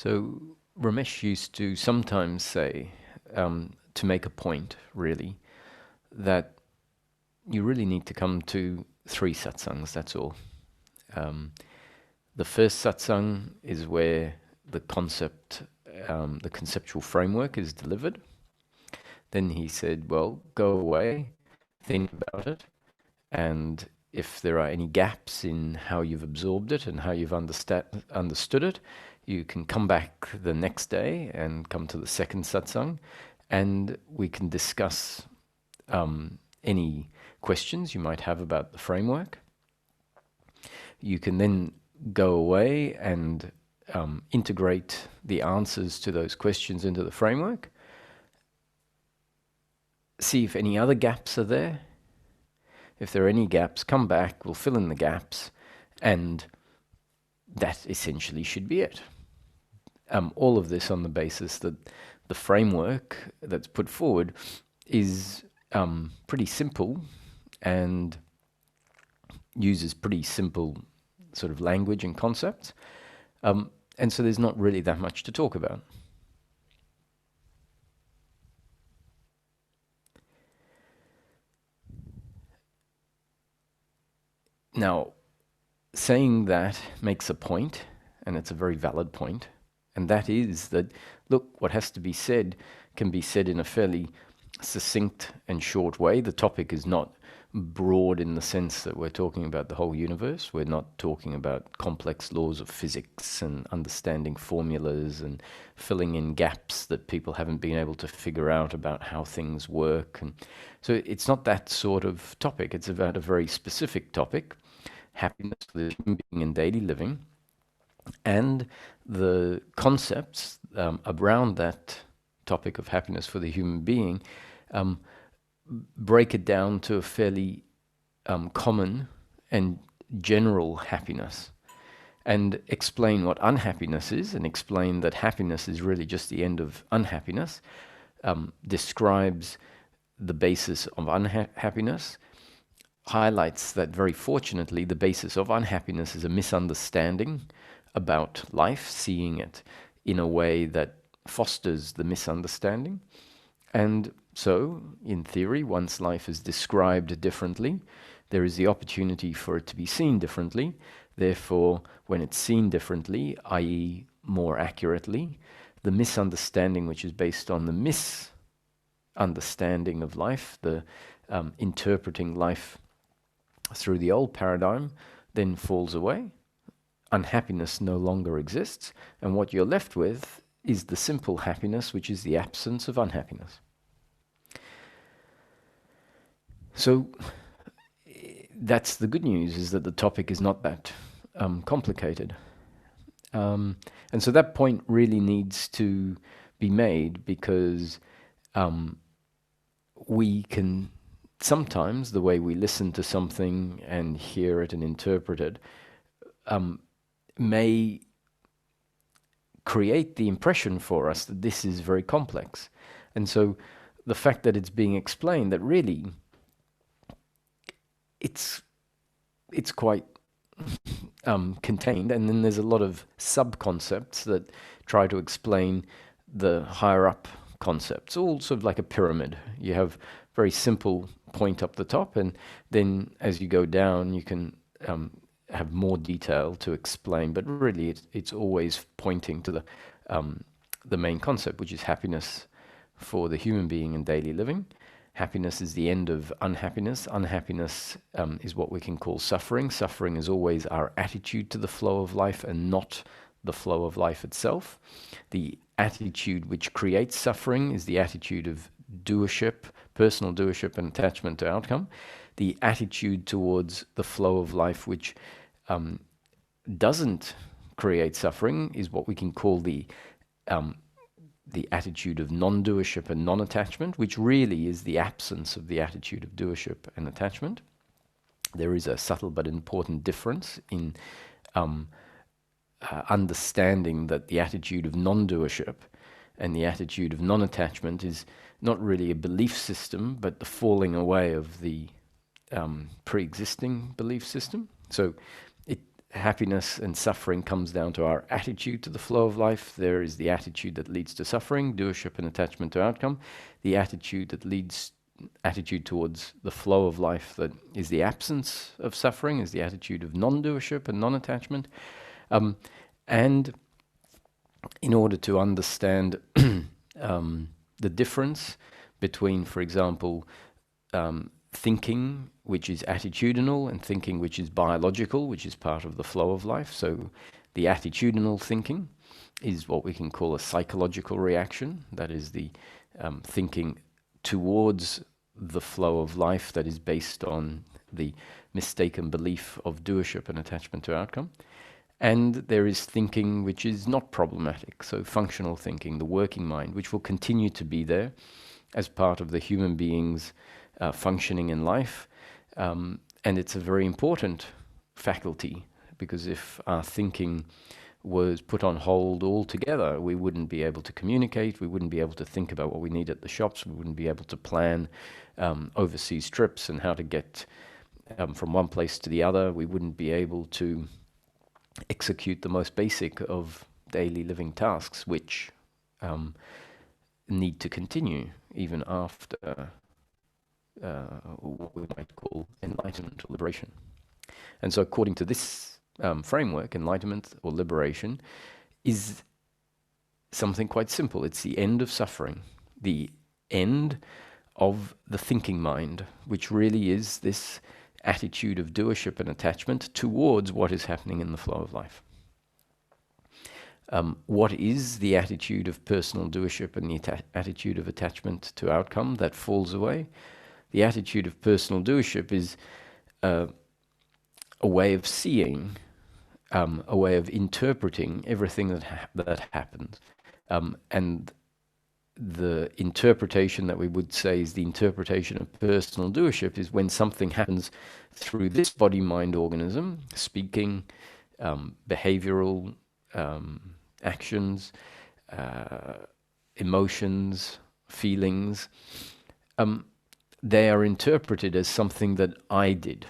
So Ramesh used to sometimes say, to make a point, really, that you really need to come to 3 satsangs, that's all. The first satsang is where the conceptual framework is delivered. Then he said, well, go away, think about it, and if there are any gaps in how you've absorbed it and how you've understood it, you can come back the next day and come to the second satsang, and we can discuss any questions you might have about the framework. You can then go away and integrate the answers to those questions into the framework. See if any other gaps are there. If there are any gaps, come back, we'll fill in the gaps, and that essentially should be it. All of this on the basis that the framework that's put forward is pretty simple and uses pretty simple sort of language and concepts. And so there's not really that much to talk about. Now, saying that makes a point, and it's a very valid point, and that is that, look, what has to be said can be said in a fairly succinct and short way. The topic is not broad in the sense that we're talking about the whole universe. We're not talking about complex laws of physics and understanding formulas and filling in gaps that people haven't been able to figure out about how things work. And so it's not that sort of topic. It's about a very specific topic, happiness for the human being in daily living, and the concepts around that topic of happiness for the human being break it down to a fairly common and general happiness, and explain what unhappiness is, and explain that happiness is really just the end of unhappiness, describes the basis of unhappiness, highlights that very fortunately the basis of unhappiness is a misunderstanding about life, seeing it in a way that fosters the misunderstanding. And so, in theory, once life is described differently, there is the opportunity for it to be seen differently. Therefore, when it's seen differently, i.e. more accurately, the misunderstanding which is based on the misunderstanding of life, the interpreting life through the old paradigm, then falls away. Unhappiness no longer exists, and what you're left with is the simple happiness, which is the absence of unhappiness. So that's the good news, is that the topic is not that complicated. And so that point really needs to be made, because we can sometimes, the way we listen to something and hear it and interpret it, may create the impression for us that this is very complex. And so the fact that it's being explained, that really it's quite contained, and then there's a lot of sub-concepts that try to explain the higher up concepts, all sort of like a pyramid. You have very simple point up the top, and then as you go down you can have more detail to explain, but really it's always pointing to the main concept, which is happiness for the human being in daily living. Happiness is the end of unhappiness. Unhappiness is what we can call suffering. Suffering is always our attitude to the flow of life and not the flow of life itself. The attitude which creates suffering is the attitude of doership, personal doership and attachment to outcome. The attitude towards the flow of life which doesn't create suffering is what we can call the attitude of non-doership and non-attachment, which really is the absence of the attitude of doership and attachment. There is a subtle but important difference in understanding that the attitude of non-doership and the attitude of non-attachment is not really a belief system, but the falling away of the pre-existing belief system. So happiness and suffering comes down to our attitude to the flow of life. There is the attitude that leads to suffering, doership and attachment to outcome. The attitude towards the flow of life that is the absence of suffering is the attitude of non-doership and non-attachment. And in order to understand the difference between, for example, thinking which is attitudinal and thinking which is biological, which is part of the flow of life. So the attitudinal thinking is what we can call a psychological reaction. That is the thinking towards the flow of life that is based on the mistaken belief of doership and attachment to outcome. And there is thinking which is not problematic, so functional thinking, the working mind, which will continue to be there as part of the human being's functioning in life. And it's a very important faculty, because if our thinking was put on hold altogether, we wouldn't be able to communicate, we wouldn't be able to think about what we need at the shops, we wouldn't be able to plan overseas trips and how to get from one place to the other, we wouldn't be able to execute the most basic of daily living tasks, which need to continue even after what we might call enlightenment or liberation. And so according to this framework, enlightenment or liberation is something quite simple. It's the end of suffering, the end of the thinking mind, which really is this attitude of doership and attachment towards what is happening in the flow of life. What is the attitude of personal doership and the attitude of attachment to outcome that falls away? The attitude of personal doership is a way of seeing, a way of interpreting everything that happens. And the interpretation that we would say is the interpretation of personal doership is when something happens through this body-mind organism, speaking, behavioral actions, emotions, feelings, they are interpreted as something that I did.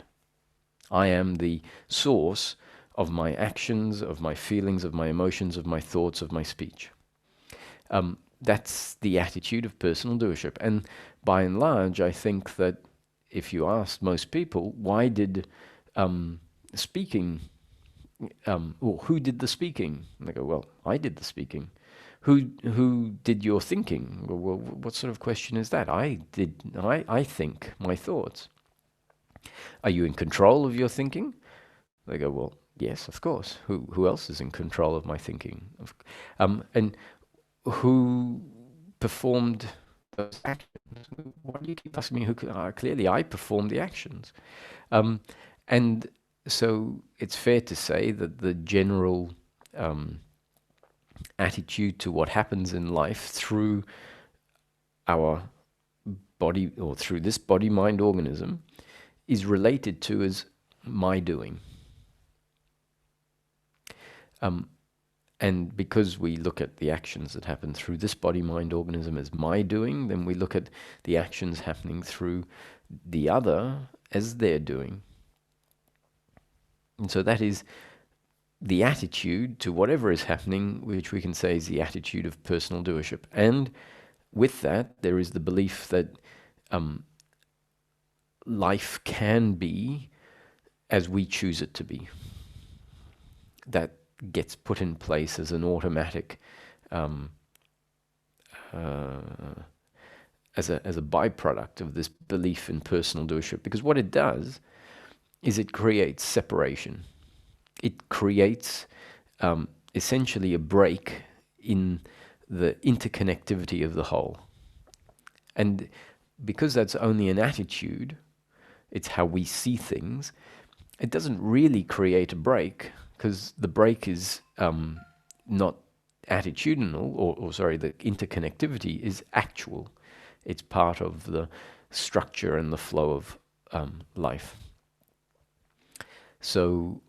I am the source of my actions, of my feelings, of my emotions, of my thoughts, of my speech. That's the attitude of personal doership. And by and large, I think that if you asked most people, why did speaking, or who did the speaking? And they go, well, I did the speaking. Who did your thinking? Well, what sort of question is that? I think my thoughts. Are you in control of your thinking? They go, well, yes, of course. Who else is in control of my thinking? And who performed those actions? Why do you keep asking me who? Clearly, I performed the actions. And so it's fair to say that the general attitude to what happens in life through our body, or through this body-mind organism, is related to as my doing. And because we look at the actions that happen through this body-mind organism as my doing, then we look at the actions happening through the other as their doing. And so that is the attitude to whatever is happening, which we can say is the attitude of personal doership. And with that, there is the belief that life can be as we choose it to be. That gets put in place as an automatic, as a byproduct of this belief in personal doership. Because what it does is it creates separation. It creates essentially a break in the interconnectivity of the whole. And because that's only an attitude, it's how we see things, it doesn't really create a break, because the break is not attitudinal, or sorry, the interconnectivity is actual. It's part of the structure and the flow of life. So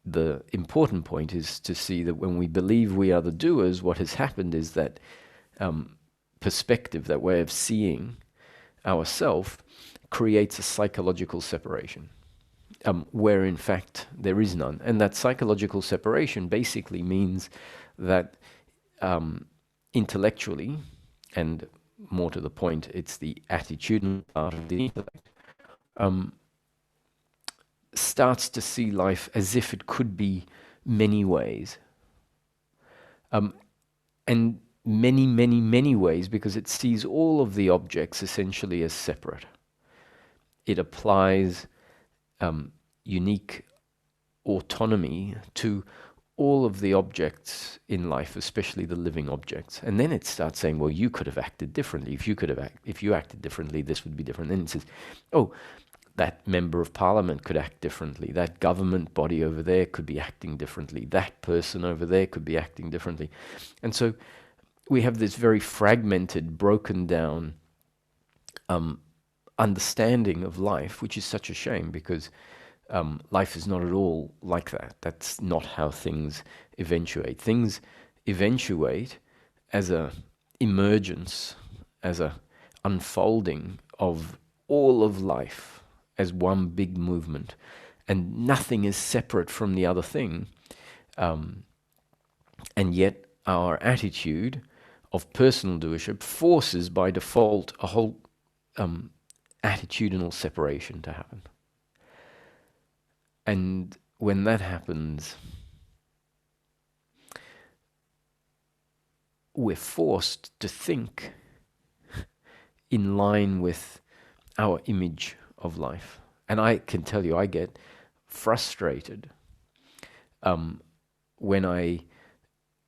the important point is to see that when we believe we are the doers, what has happened is that perspective, that way of seeing ourself, creates a psychological separation. where in fact there is none. And that psychological separation basically means that intellectually, and more to the point, it's the attitudinal part of the intellect, starts to see life as if it could be many ways. And many ways, because it sees all of the objects essentially as separate. It applies unique autonomy to all of the objects in life, especially the living objects. And then it starts saying, well, you could have acted differently. If you acted differently, this would be different. Then it says, oh, that member of parliament could act differently. That government body over there could be acting differently. That person over there could be acting differently. And so we have this very fragmented, broken down understanding of life, which is such a shame, because life is not at all like that. That's not how things eventuate. Things eventuate as a emergence, as a unfolding of all of life as one big movement, and nothing is separate from the other thing. And yet our attitude of personal doership forces by default a whole attitudinal separation to happen. And when that happens, we're forced to think in line with our image of life. And I can tell you, I get frustrated when I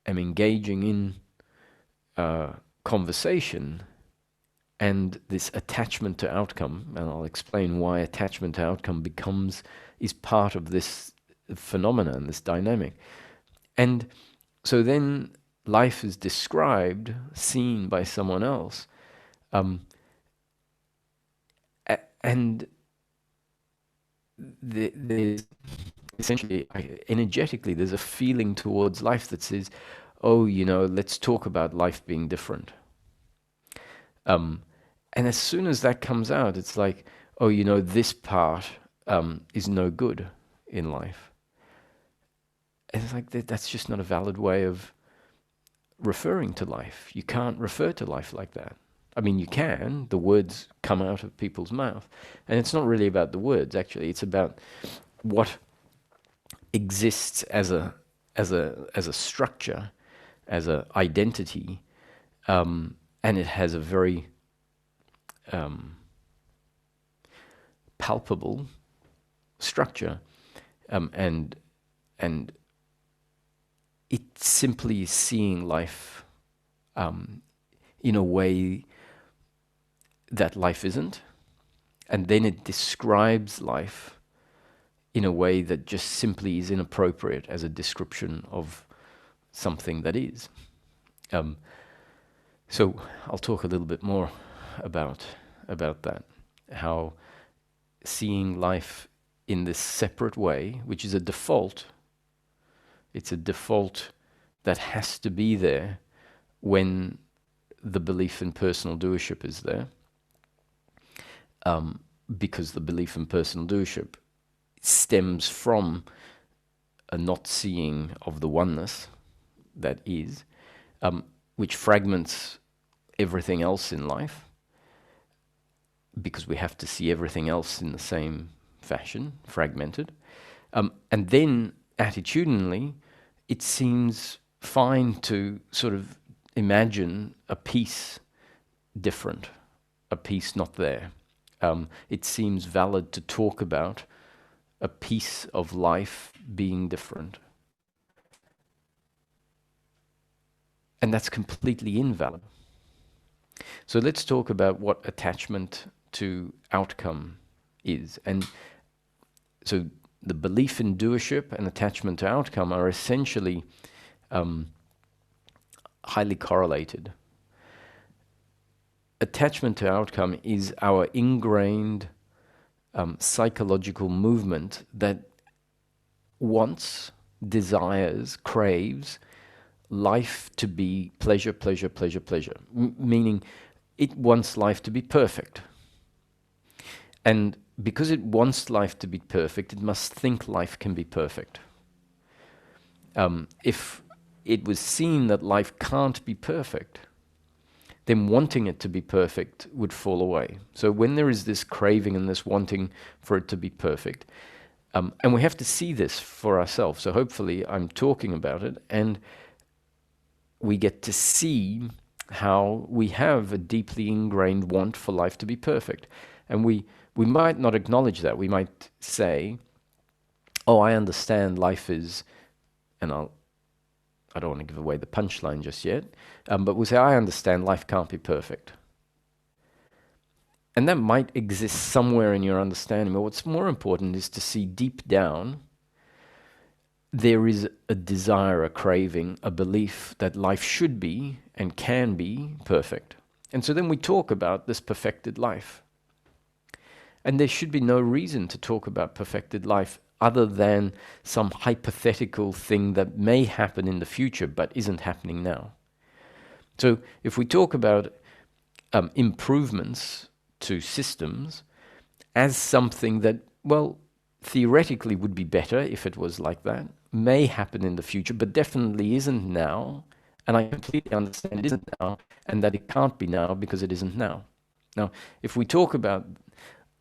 am engaging in conversation and this attachment to outcome, and I'll explain why attachment to outcome is part of this phenomenon, this dynamic. And so then life is described, seen by someone else, and there's essentially, energetically, there's a feeling towards life that says, oh, let's talk about life being different. And as soon as that comes out, it's like, oh, this part is no good in life. And it's like, that's just not a valid way of referring to life. You can't refer to life like that. I mean, you can. The words come out of people's mouth. And it's not really about the words, actually. It's about what exists as a structure, as an identity, and it has a very palpable structure, and it simply is seeing life in a way that life isn't, and then it describes life in a way that just simply is inappropriate as a description of something that is. So I'll talk a little bit more about that, how seeing life in this separate way, which is a default, it's a default that has to be there when the belief in personal doership is there, because the belief in personal doership stems from a not seeing of the oneness that is, which fragments everything else in life, because we have to see everything else in the same fashion, fragmented. And then attitudinally, it seems fine to sort of imagine a piece different, a piece not there. It seems valid to talk about a piece of life being different. And that's completely invalid. So let's talk about what attachment to outcome is. And so the belief in doership and attachment to outcome are essentially highly correlated. Attachment to outcome is our ingrained psychological movement that wants, desires, craves life to be pleasure, pleasure, pleasure, pleasure. Meaning it wants life to be perfect. And because it wants life to be perfect, it must think life can be perfect. If it was seen that life can't be perfect, then wanting it to be perfect would fall away. So when there is this craving and this wanting for it to be perfect, and we have to see this for ourselves. So hopefully I'm talking about it, and we get to see how we have a deeply ingrained want for life to be perfect. And we might not acknowledge that. We might say, oh, I understand life is, and I don't want to give away the punchline just yet, but we'll say, I understand life can't be perfect. And that might exist somewhere in your understanding, but what's more important is to see deep down there is a desire, a craving, a belief that life should be and can be perfect. And so then we talk about this perfected life. And there should be no reason to talk about perfected life other than some hypothetical thing that may happen in the future but isn't happening now. So if we talk about improvements to systems as something that, well, theoretically would be better if it was like that, may happen in the future, but definitely isn't now. And I completely understand it isn't now, and that it can't be now because it isn't now. Now, if we talk about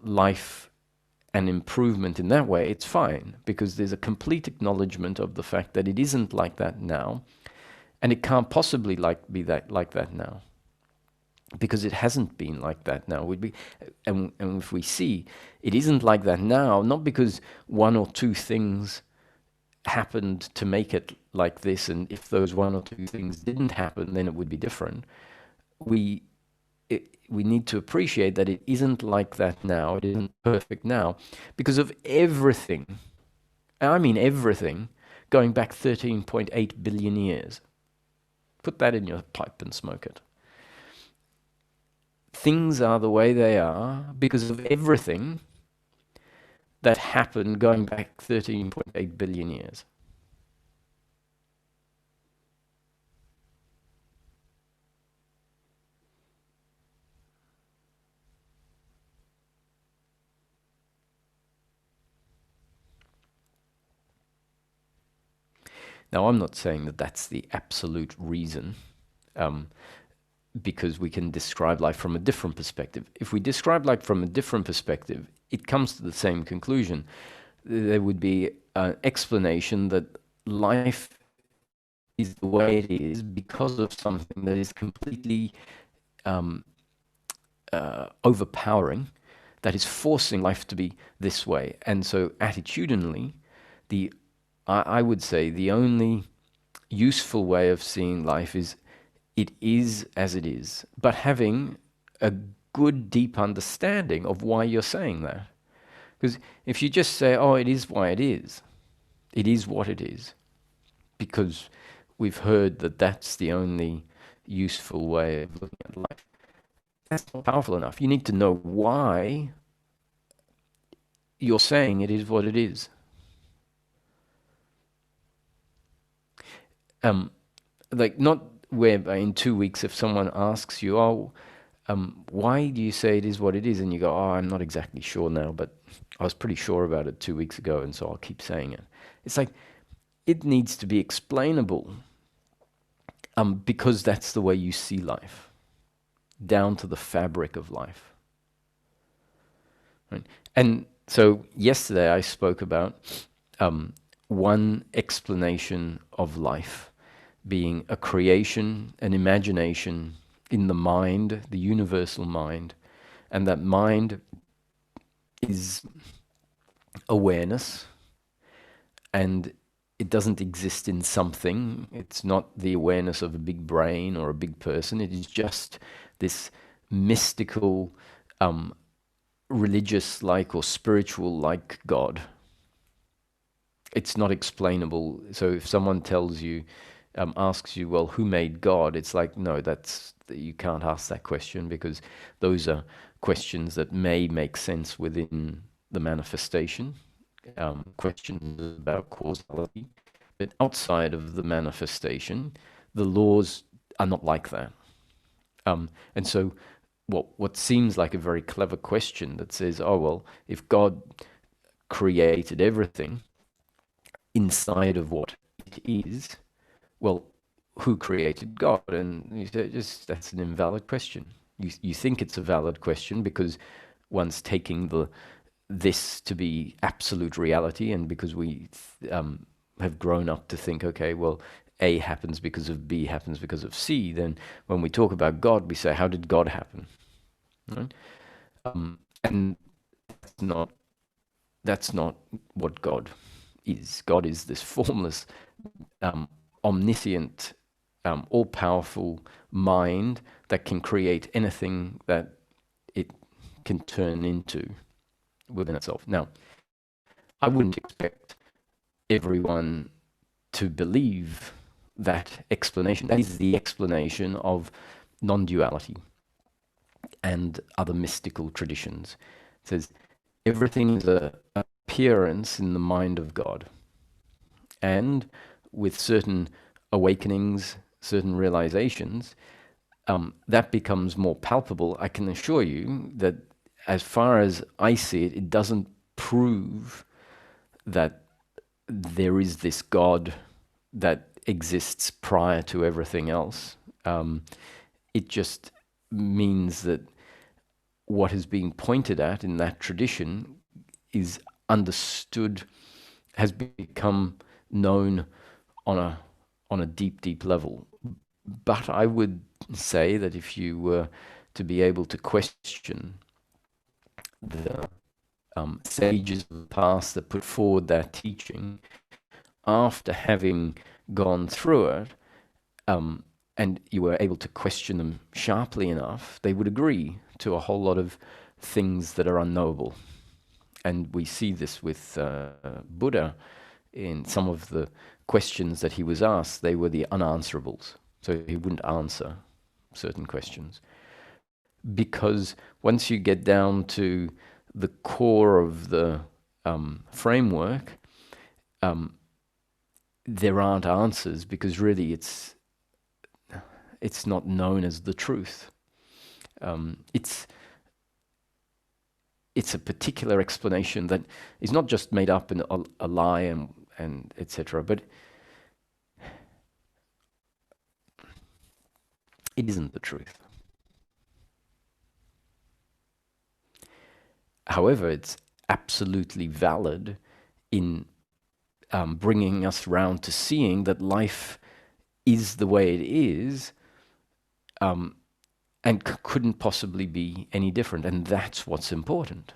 life and improvement in that way, it's fine, because there's a complete acknowledgement of the fact that it isn't like that now, and it can't possibly be like that now, because it hasn't been like that now. And if we see it isn't like that now, not because one or two things happened to make it like this, and if those one or two things didn't happen, then it would be different. We need to appreciate that it isn't like that now. It isn't perfect now because of everything. And I mean everything going back 13.8 billion years. Put that in your pipe and smoke it. Things are the way they are because of everything that happened going back 13.8 billion years. Now, I'm not saying that that's the absolute reason, because we can describe life from a different perspective. If we describe life from a different perspective, it comes to the same conclusion. There would be an explanation that life is the way it is because of something that is completely overpowering, that is forcing life to be this way. And so attitudinally, I would say the only useful way of seeing life is it is as it is, but having a good deep understanding of why you're saying that. Because if you just say, oh, it is why it is what it is, because we've heard that that's the only useful way of looking at life, that's not powerful enough. You need to know why you're saying it is what it is. Like, not where in 2 weeks if someone asks you, oh, why do you say it is what it is? And you go, oh, I'm not exactly sure now, but I was pretty sure about it 2 weeks ago, and so I'll keep saying it. It's like, it needs to be explainable, because that's the way you see life, down to the fabric of life. Right? And so yesterday I spoke about one explanation of life being a creation, an imagination in the mind, the universal mind, and that mind is awareness, and it doesn't exist in something. It's not the awareness of a big brain or a big person. It is just this mystical, religious-like or spiritual-like God. It's not explainable. So if someone tells you, asks you, well, who made God? It's like, no, you can't ask that question, because those are questions that may make sense within the manifestation, questions about causality. But outside of the manifestation, the laws are not like that. And so what seems like a very clever question that says, oh, well, if God created everything inside of what it is, well, who created God? And you say, just that's an invalid question. You think it's a valid question because one's taking this to be absolute reality, and because we have grown up to think, okay, well, A happens because of B happens because of C. Then when we talk about God, we say, how did God happen? Right? And that's not what God is. God is this formless, omniscient, all-powerful mind that can create anything that it can turn into within itself. Now, I wouldn't expect everyone to believe that explanation. That is the explanation of non-duality and other mystical traditions. It says everything is an appearance in the mind of God. And with certain awakenings, certain realizations, that becomes more palpable. I can assure you that as far as I see it, it doesn't prove that there is this God that exists prior to everything else. It just means that what is being pointed at in that tradition is understood, has become known on a deep level. But I would say that if you were to be able to question the sages of the past that put forward that teaching, after having gone through it, and you were able to question them sharply enough, they would agree to a whole lot of things that are unknowable. And we see this with Buddha in some of the questions that he was asked. They were the unanswerables. So he wouldn't answer certain questions. Because once you get down to the core of the framework, there aren't answers, because really it's not known as the truth. It's a particular explanation that is not just made up in a lie and etc., but it isn't the truth. However, it's absolutely valid in bringing us round to seeing that life is the way it is, and couldn't possibly be any different. And that's what's important.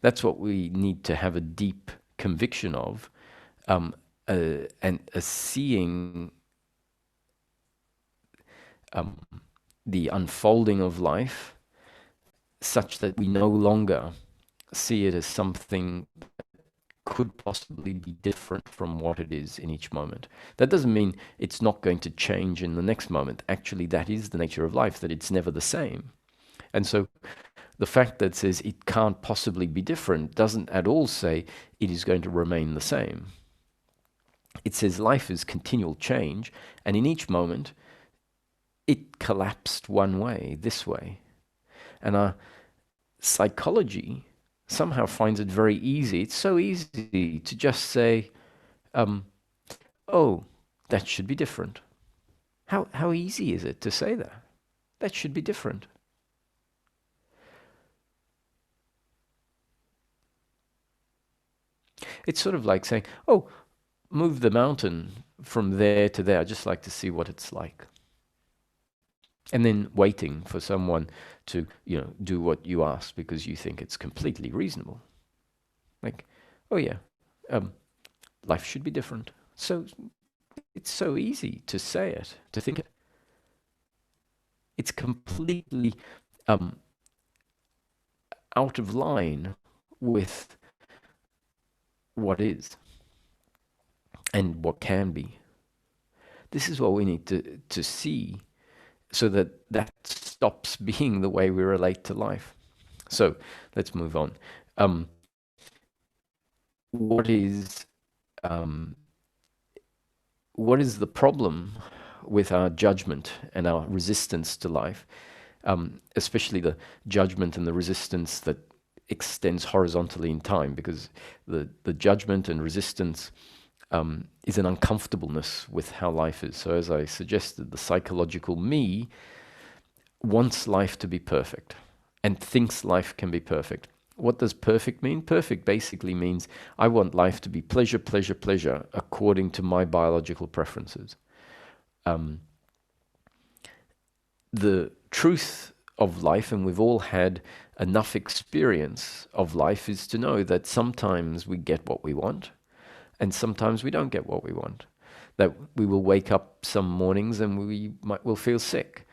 That's what we need to have a deep conviction of, and a seeing the unfolding of life such that we no longer see it as something that could possibly be different from what it is in each moment. That doesn't mean it's not going to change in the next moment. Actually, that is the nature of life, that it's never the same. And so the fact that says it can't possibly be different doesn't at all say it is going to remain the same. It says life is continual change, and in each moment it collapsed one way, this way. And our psychology somehow finds it very easy. It's so easy to just say, oh, that should be different. How easy is it to say that? That should be different. It's sort of like saying, oh, move the mountain from there to there. I'd just like to see what it's like. And then waiting for someone to, do what you ask because you think it's completely reasonable. Like, oh yeah, life should be different. So it's so easy to say it, to think it. It's completely out of line with what is and what can be. This is what we need to see, so that stops being the way we relate to life. So let's move on. What is the problem with our judgment and our resistance to life, especially the judgment and the resistance that extends horizontally in time, because the judgment and resistance is an uncomfortableness with how life is. So as I suggested, the psychological me wants life to be perfect and thinks life can be perfect. What does perfect mean? Perfect basically means I want life to be pleasure, pleasure, pleasure according to my biological preferences. The truth of life, and we've all had enough experience of life, is to know that sometimes we get what we want and sometimes we don't get what we want. That we will wake up some mornings and will feel sick.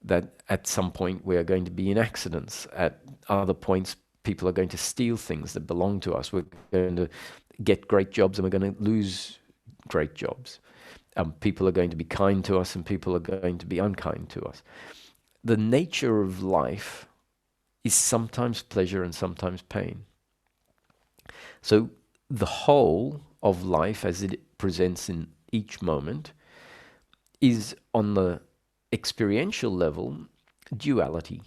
That at some point we are going to be in accidents. At other points, people are going to steal things that belong to us. We're going to get great jobs and we're going to lose great jobs. People are going to be kind to us and people are going to be unkind to us. The nature of life is sometimes pleasure and sometimes pain. So the whole of life as it presents in each moment is, on the experiential level, duality.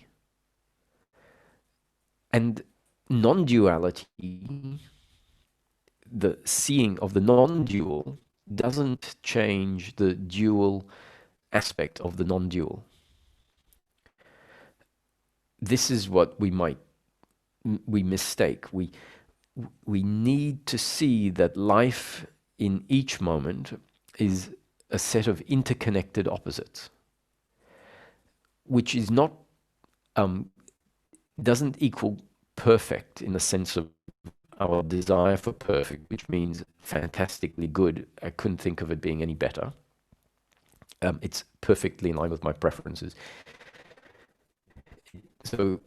And non-duality, the seeing of the non-dual, doesn't change the dual aspect of the non-dual. This is what we mistake. We need to see that life in each moment is a set of interconnected opposites, which is not doesn't equal perfect in the sense of our desire for perfect, which means fantastically good. I couldn't think of it being any better. It's perfectly in line with my preferences. So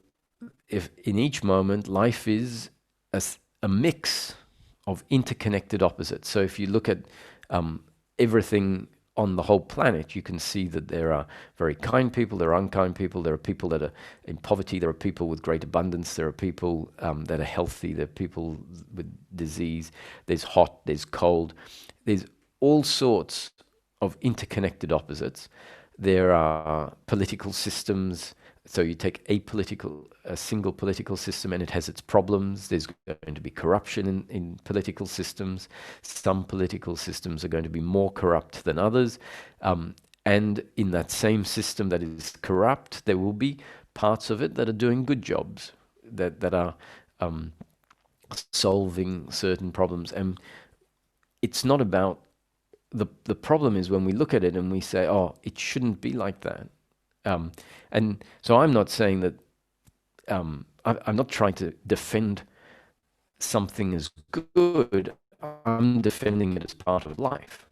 if in each moment life is a mix of interconnected opposites. So if you look at everything on the whole planet, you can see that there are very kind people, there are unkind people, there are people that are in poverty, there are people with great abundance, there are people that are healthy, there are people with disease, there's hot, there's cold, there's all sorts of interconnected opposites. There are political systems. So you take a single political system and it has its problems. There's going to be corruption in political systems. Some political systems are going to be more corrupt than others. And in that same system that is corrupt, there will be parts of it that are doing good jobs, that are solving certain problems. And it's not about, the problem is when we look at it and we say, oh, it shouldn't be like that. And so I'm not saying that, I'm not trying to defend something as good. I'm defending it as part of life,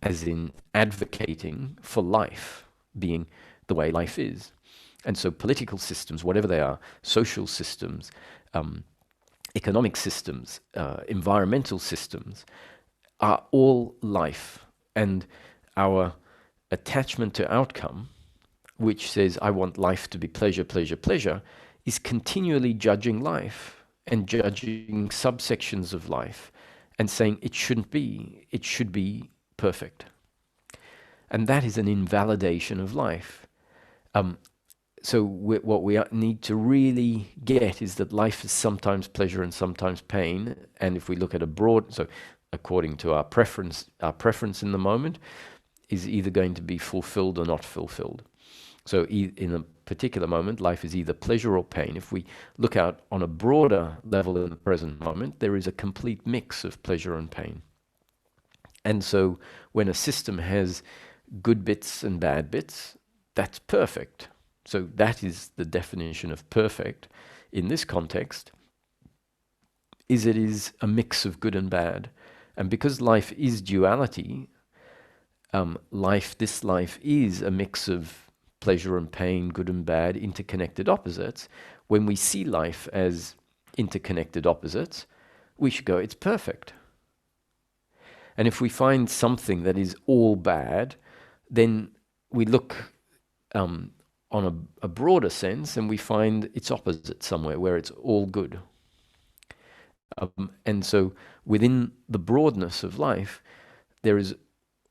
as in advocating for life being the way life is. And so political systems, whatever they are, social systems, economic systems, environmental systems, are all life. And our attachment to outcome, which says, I want life to be pleasure, pleasure, pleasure, is continually judging life and judging subsections of life and saying it shouldn't be, it should be perfect. And that is an invalidation of life. So what we need to really get is that life is sometimes pleasure and sometimes pain. And if we look at a broad, so according to our preference in the moment, is either going to be fulfilled or not fulfilled. So in a particular moment, life is either pleasure or pain. If we look out on a broader level in the present moment, there is a complete mix of pleasure and pain. And so when a system has good bits and bad bits, that's perfect. So that is the definition of perfect in this context, is it is a mix of good and bad. And because life is duality, this life is a mix of pleasure and pain, good and bad, interconnected opposites. When we see life as interconnected opposites, we should go, it's perfect. And if we find something that is all bad, then we look on a broader sense and we find its opposite somewhere where it's all good. And so within the broadness of life, there is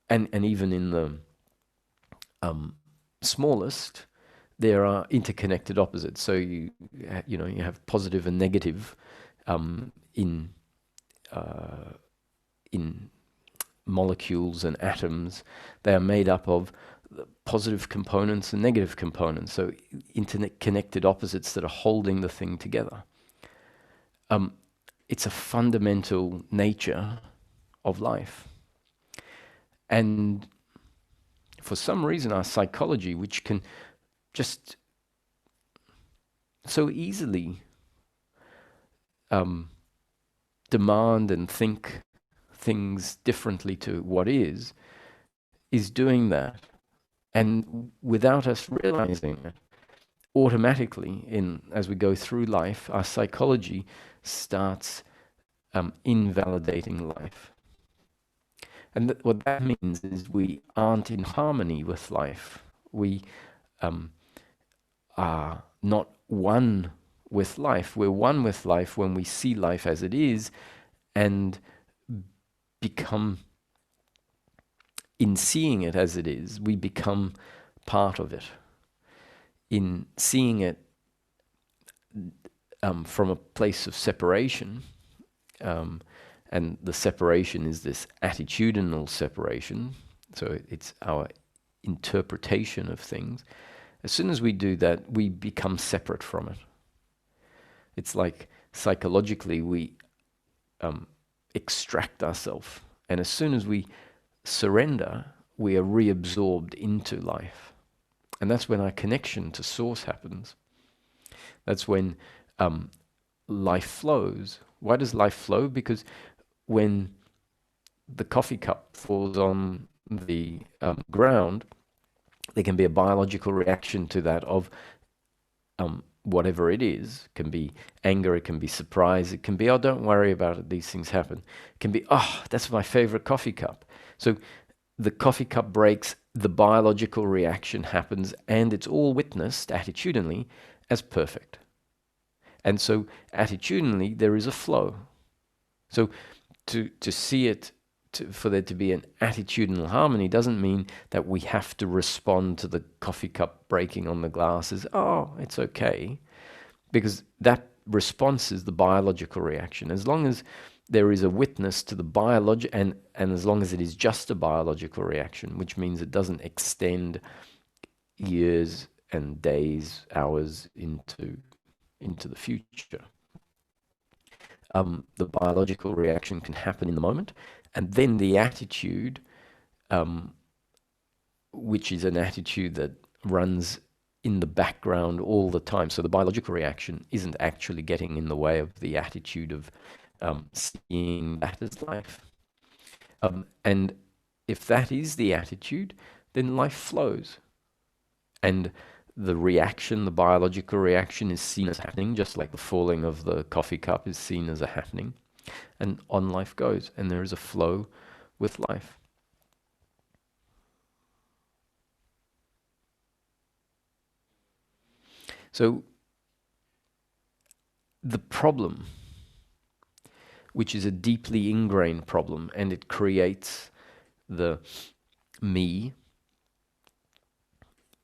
and even in the smallest, there are interconnected opposites. So you have positive and negative in in molecules and atoms. They are made up of positive components and negative components. So interconnected opposites that are holding the thing together. It's a fundamental nature of life. And for some reason, our psychology, which can just so easily demand and think things differently to what is doing that. And without us realizing it, automatically, as we go through life, our psychology starts invalidating life. And what that means is we aren't in harmony with life. We are not one with life. We're one with life when we see life as it is and become, in seeing it as it is, we become part of it. In seeing it from a place of separation, and the separation is this attitudinal separation, so it's our interpretation of things. As soon as we do that, we become separate from it. It's like psychologically we extract ourselves, and as soon as we surrender, we are reabsorbed into life. And that's when our connection to Source happens. That's when life flows. Why does life flow? Because when the coffee cup falls on the ground, there can be a biological reaction to that of whatever it is. It can be anger, it can be surprise, it can be, oh, don't worry about it, these things happen. It can be, oh, that's my favorite coffee cup. So the coffee cup breaks, the biological reaction happens, and it's all witnessed attitudinally as perfect. And so attitudinally, there is a flow. So to see it, for there to be an attitudinal harmony doesn't mean that we have to respond to the coffee cup breaking on the glass as, oh, it's okay. Because that response is the biological reaction. As long as there is a witness to the biology, and as long as it is just a biological reaction, which means it doesn't extend years and days, hours into the future. The biological reaction can happen in the moment, and then the attitude, which is an attitude that runs in the background all the time. So the biological reaction isn't actually getting in the way of the attitude of seeing that as life. And if that is the attitude, then life flows. And the reaction, the biological reaction, is seen as happening, just like the falling of the coffee cup is seen as a happening. And on life goes, and there is a flow with life. So the problem, which is a deeply ingrained problem, and it creates the me,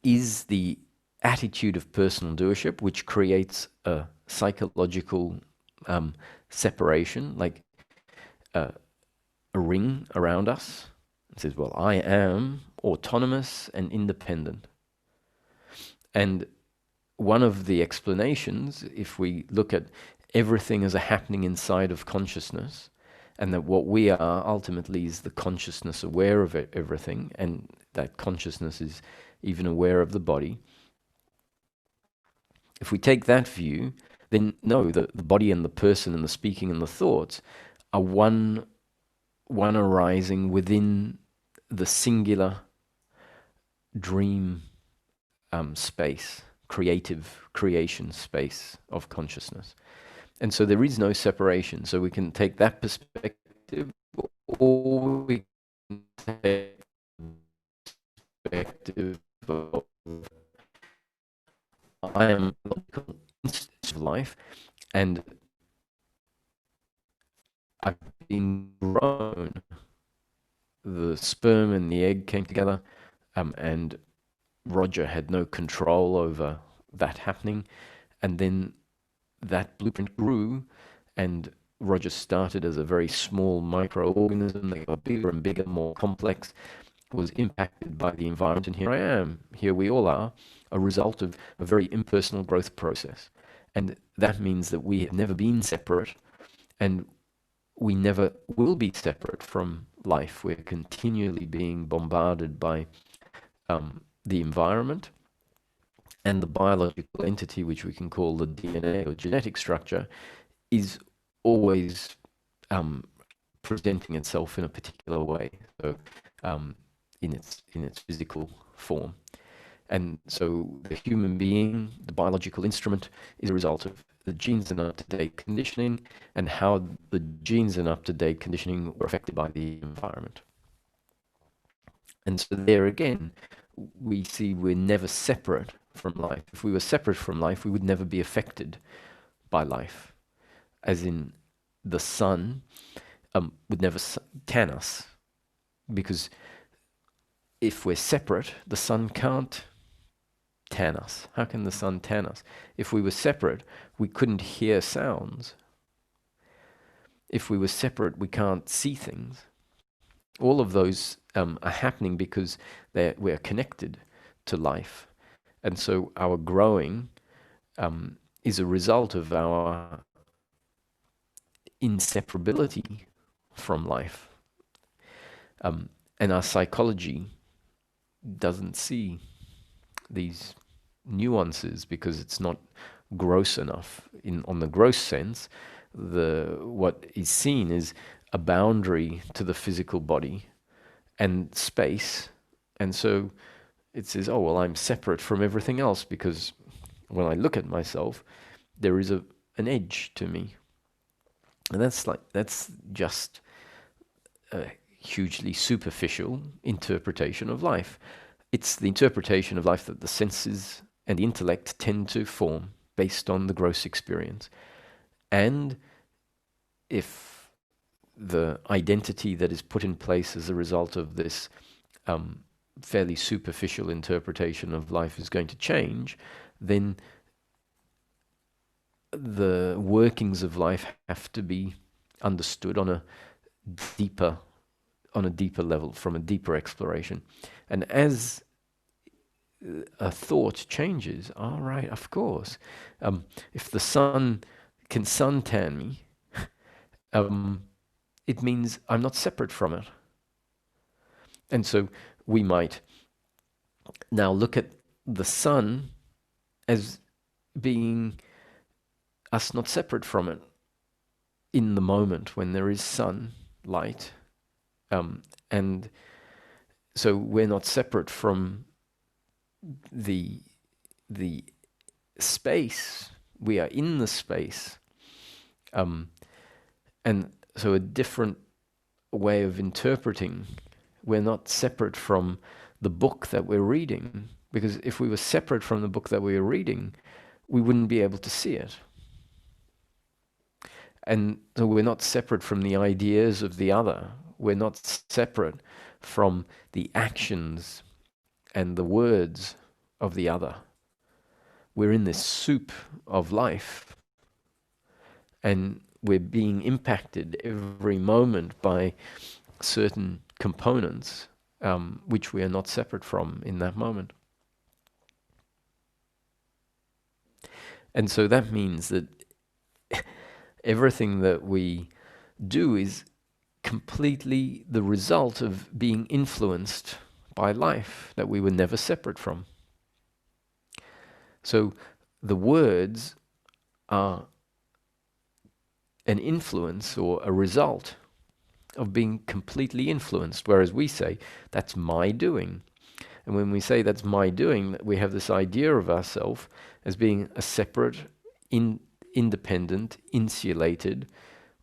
is the attitude of personal doership, which creates a psychological separation, like a ring around us. It says, well, I am autonomous and independent. And one of the explanations, if we look at everything as a happening inside of consciousness, and that what we are ultimately is the consciousness aware of everything, and that consciousness is even aware of the body. If we take that view, then no, the body and the person and the speaking and the thoughts are one arising within the singular dream space, creation space of consciousness. And so there is no separation. So we can take that perspective, or we can take the perspective of I am a logical instance of life, and I've been grown the sperm and the egg came together, and Roger had no control over that happening. And then that blueprint grew, and Roger started as a very small microorganism. They got bigger and bigger, more complex, was impacted by the environment, and here I am. Here we all are, a result of a very impersonal growth process. And that means that we have never been separate, and we never will be separate from life. We're continually being bombarded by the environment, and the biological entity, which we can call the DNA or genetic structure, is always presenting itself in a particular way, so in its physical form. And so the human being, the biological instrument, is a result of the genes and up-to-date conditioning, and how the genes and up-to-date conditioning were affected by the environment. And so there again, we see we're never separate from life. If we were separate from life, we would never be affected by life. As in, the sun would never tan us, because if we're separate, the sun can't tan us. How can the sun tan us? If we were separate, we couldn't hear sounds. If we were separate, we can't see things. All of those are happening because we're connected to life. And so our growing is a result of our inseparability from life. And our psychology doesn't see these nuances because it's not gross enough. On the gross sense, what is seen is a boundary to the physical body and space. And so it says, oh, well, I'm separate from everything else because when I look at myself, there is an edge to me. And that's just a hugely superficial interpretation of life. It's the interpretation of life that the senses and the intellect tend to form based on the gross experience. And if the identity that is put in place as a result of this fairly superficial interpretation of life is going to change, then the workings of life have to be understood on a deeper level, from a deeper exploration. And as a thought changes, all right, of course, if the sun can suntan me, it means I'm not separate from it. And so we might now look at the sun as being us not separate from it in the moment when there is sunlight. And so we're not separate from the space. We are in the space. And so a different way of interpreting, we're not separate from the book that we're reading, because if we were separate from the book that we were reading, we wouldn't be able to see it. And so we're not separate from the ideas of the other. We're not separate from the actions and the words of the other. We're in this soup of life, and we're being impacted every moment by certain components which we are not separate from in that moment. And so that means that everything that we do is completely the result of being influenced by life that we were never separate from. So the words are an influence or a result of being completely influenced, whereas we say, that's my doing. And when we say that's my doing, we have this idea of ourselves as being a separate, independent, insulated,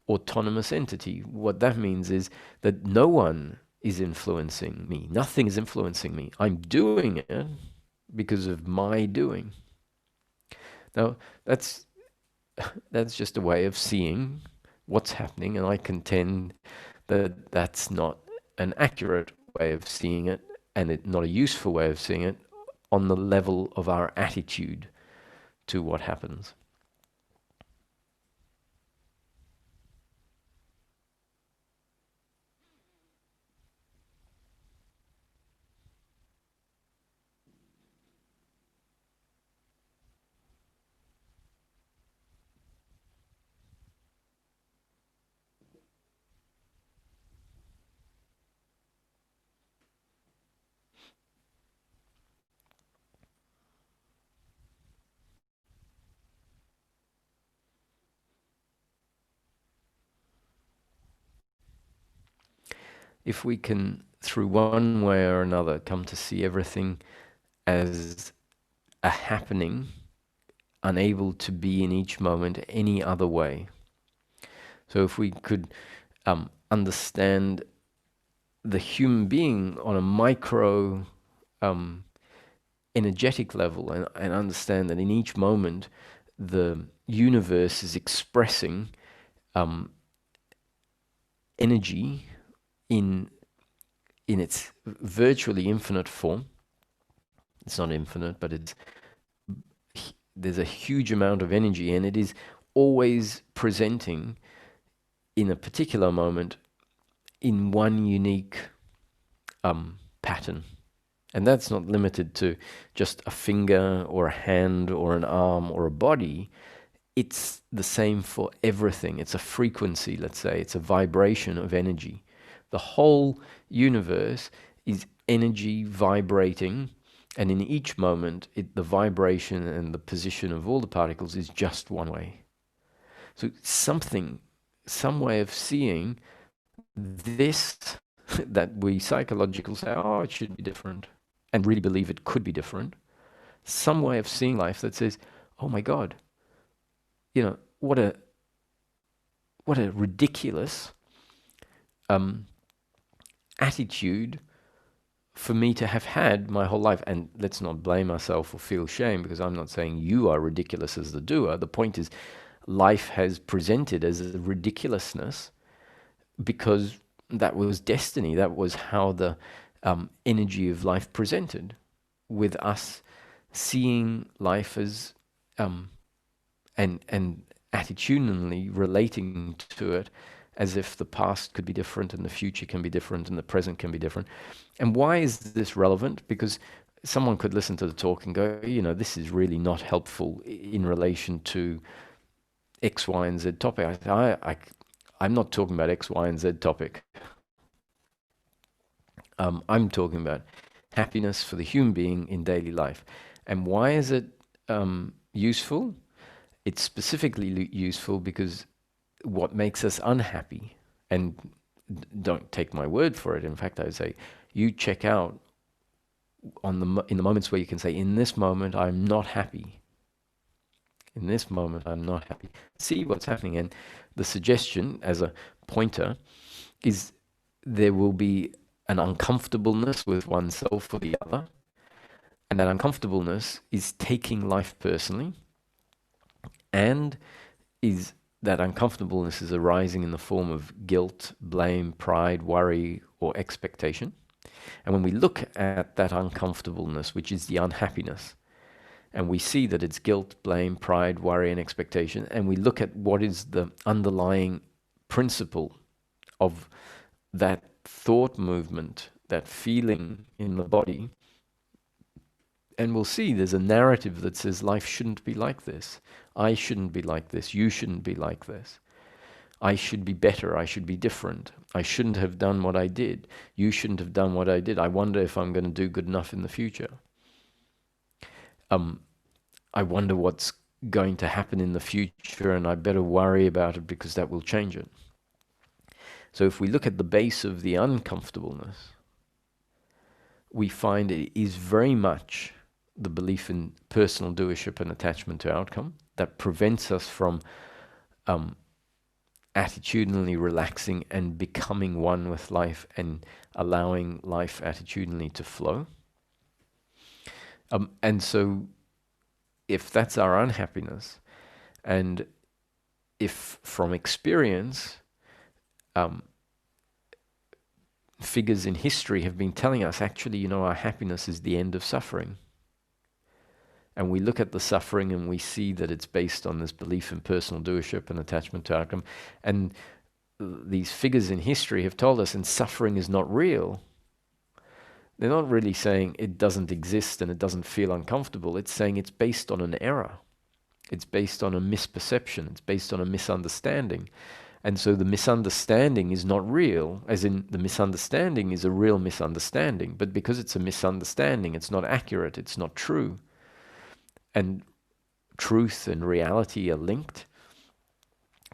autonomous entity. What that means is that no one is influencing me. Nothing is influencing me. I'm doing it because of my doing. Now, that's just a way of seeing what's happening, and I contend that that's not an accurate way of seeing it, and not a useful way of seeing it, on the level of our attitude to what happens. If we can, through one way or another, come to see everything as a happening, unable to be in each moment any other way. So if we could understand the human being on a micro energetic level, and understand that in each moment the universe is expressing energy in its virtually infinite form. It's not infinite, but there's a huge amount of energy, and it is always presenting in a particular moment in one unique pattern. And that's not limited to just a finger or a hand or an arm or a body. It's the same for everything. It's a frequency, let's say. It's a vibration of energy. The whole universe is energy vibrating, and in each moment, the vibration and the position of all the particles is just one way. So some way of seeing this that we psychologically say, oh, it should be different, and really believe it could be different. Some way of seeing life that says, oh my God, what a ridiculous attitude for me to have had my whole life. And let's not blame ourselves or feel shame, because I'm not saying you are ridiculous as the doer. The point is, life has presented as a ridiculousness because that was destiny. That was how the energy of life presented, with us seeing life as and attitudinally relating to it as if the past could be different and the future can be different and the present can be different. And why is this relevant? Because someone could listen to the talk and go, this is really not helpful in relation to X, Y, and Z topic. I'm not talking about X, Y, and Z topic. I'm talking about happiness for the human being in daily life. And why is it useful? It's specifically useful because what makes us unhappy, and don't take my word for it. In fact, I would say you check out in the moments where you can say, in this moment, I'm not happy. In this moment, I'm not happy. See what's happening. And the suggestion as a pointer is there will be an uncomfortableness with oneself or the other. And that uncomfortableness is taking life personally, and that uncomfortableness is arising in the form of guilt, blame, pride, worry, or expectation. And when we look at that uncomfortableness, which is the unhappiness, and we see that it's guilt, blame, pride, worry, and expectation, and we look at what is the underlying principle of that thought movement, that feeling in the body, and we'll see there's a narrative that says life shouldn't be like this. I shouldn't be like this. You shouldn't be like this. I should be better. I should be different. I shouldn't have done what I did. You shouldn't have done what I did. I wonder if I'm going to do good enough in the future. I wonder what's going to happen in the future, and I better worry about it because that will change it. So if we look at the base of the uncomfortableness, we find it is very much the belief in personal doership and attachment to outcome that prevents us from attitudinally relaxing and becoming one with life and allowing life attitudinally to flow. And so if that's our unhappiness, and if from experience figures in history have been telling us, actually, our happiness is the end of suffering. And we look at the suffering and we see that it's based on this belief in personal doership and attachment to outcome. And these figures in history have told us, and suffering is not real. They're not really saying it doesn't exist and it doesn't feel uncomfortable. It's saying it's based on an error. It's based on a misperception. It's based on a misunderstanding. And so the misunderstanding is not real, as in the misunderstanding is a real misunderstanding. But because it's a misunderstanding, it's not accurate, it's not true. And truth and reality are linked.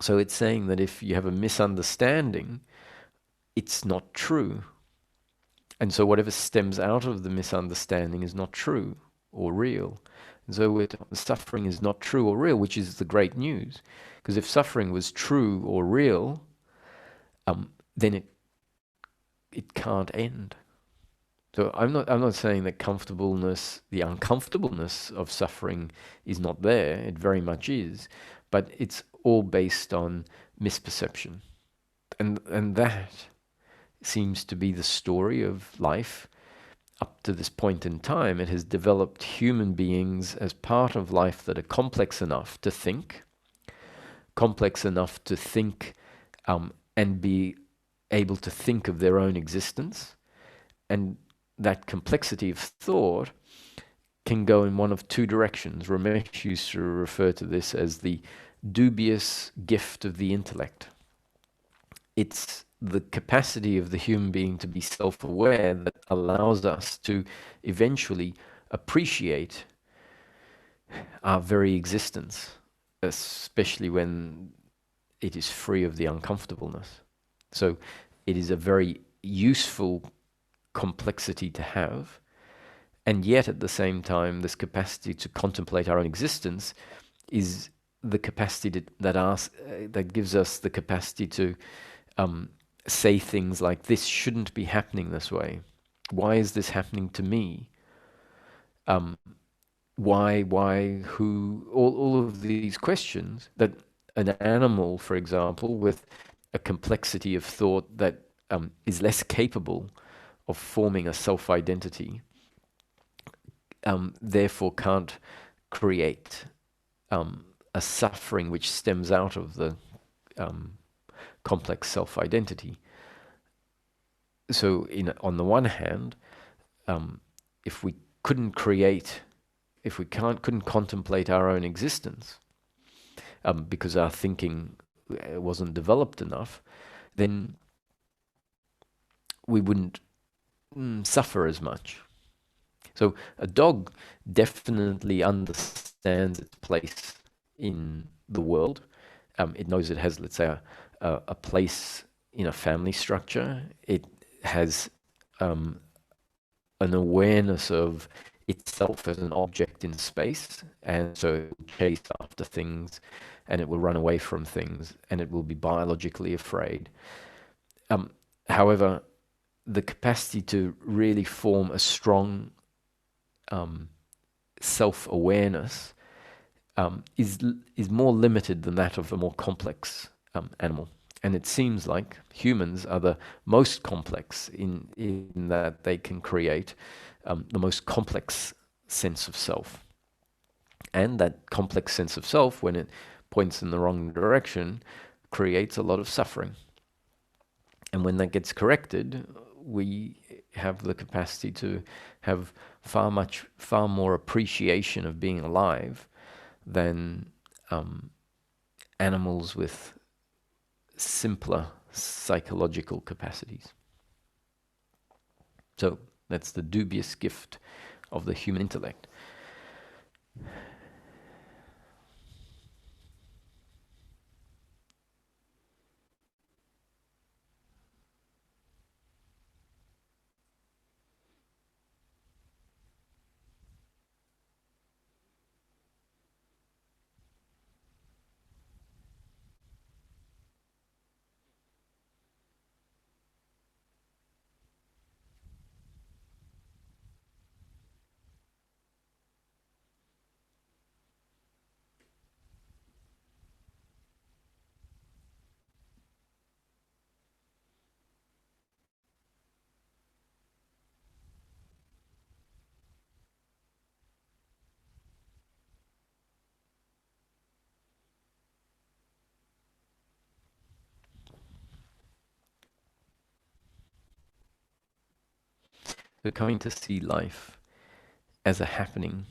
So it's saying that if you have a misunderstanding, it's not true. And so whatever stems out of the misunderstanding is not true or real. And so suffering is not true or real, which is the great news. Because if suffering was true or real, then it can't end. So I'm not saying that comfortableness, the uncomfortableness of suffering is not there. It very much is, but it's all based on misperception, and that seems to be the story of life up to this point in time. It has developed human beings as part of life that are complex enough to think, and be able to think of their own existence. And that complexity of thought can go in one of two directions. Ramesh used to refer to this as the dubious gift of the intellect. It's the capacity of the human being to be self-aware that allows us to eventually appreciate our very existence, especially when it is free of the uncomfortableness. So it is a very useful complexity to have, and yet at the same time this capacity to contemplate our own existence is the capacity that gives us the capacity to say things like, this shouldn't be happening this way. Why is this happening to me? Why, who, all of these questions that an animal, for example, with a complexity of thought that is less capable of forming a self-identity, therefore can't create a suffering which stems out of the complex self-identity. So on the one hand, if we couldn't contemplate our own existence because our thinking wasn't developed enough, then we wouldn't suffer as much. So a dog definitely understands its place in the world. It knows it has, let's say, a place in a family structure. It has an awareness of itself as an object in space, and so it will chase after things, and it will run away from things, and it will be biologically afraid. However, the capacity to really form a strong self-awareness is more limited than that of a more complex animal. And it seems like humans are the most complex in that they can create the most complex sense of self. And that complex sense of self, when it points in the wrong direction, creates a lot of suffering. And when that gets corrected, we have the capacity to have far more appreciation of being alive than animals with simpler psychological capacities. So that's the dubious gift of the human intellect. So coming to see life as a happening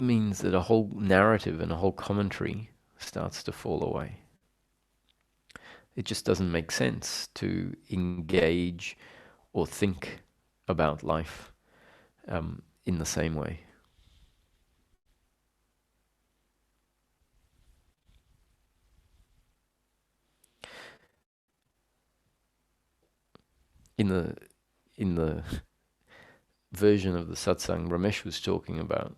means that a whole narrative and a whole commentary starts to fall away. It just doesn't make sense to engage or think about life in the same way. In the version of the satsang Ramesh was talking about,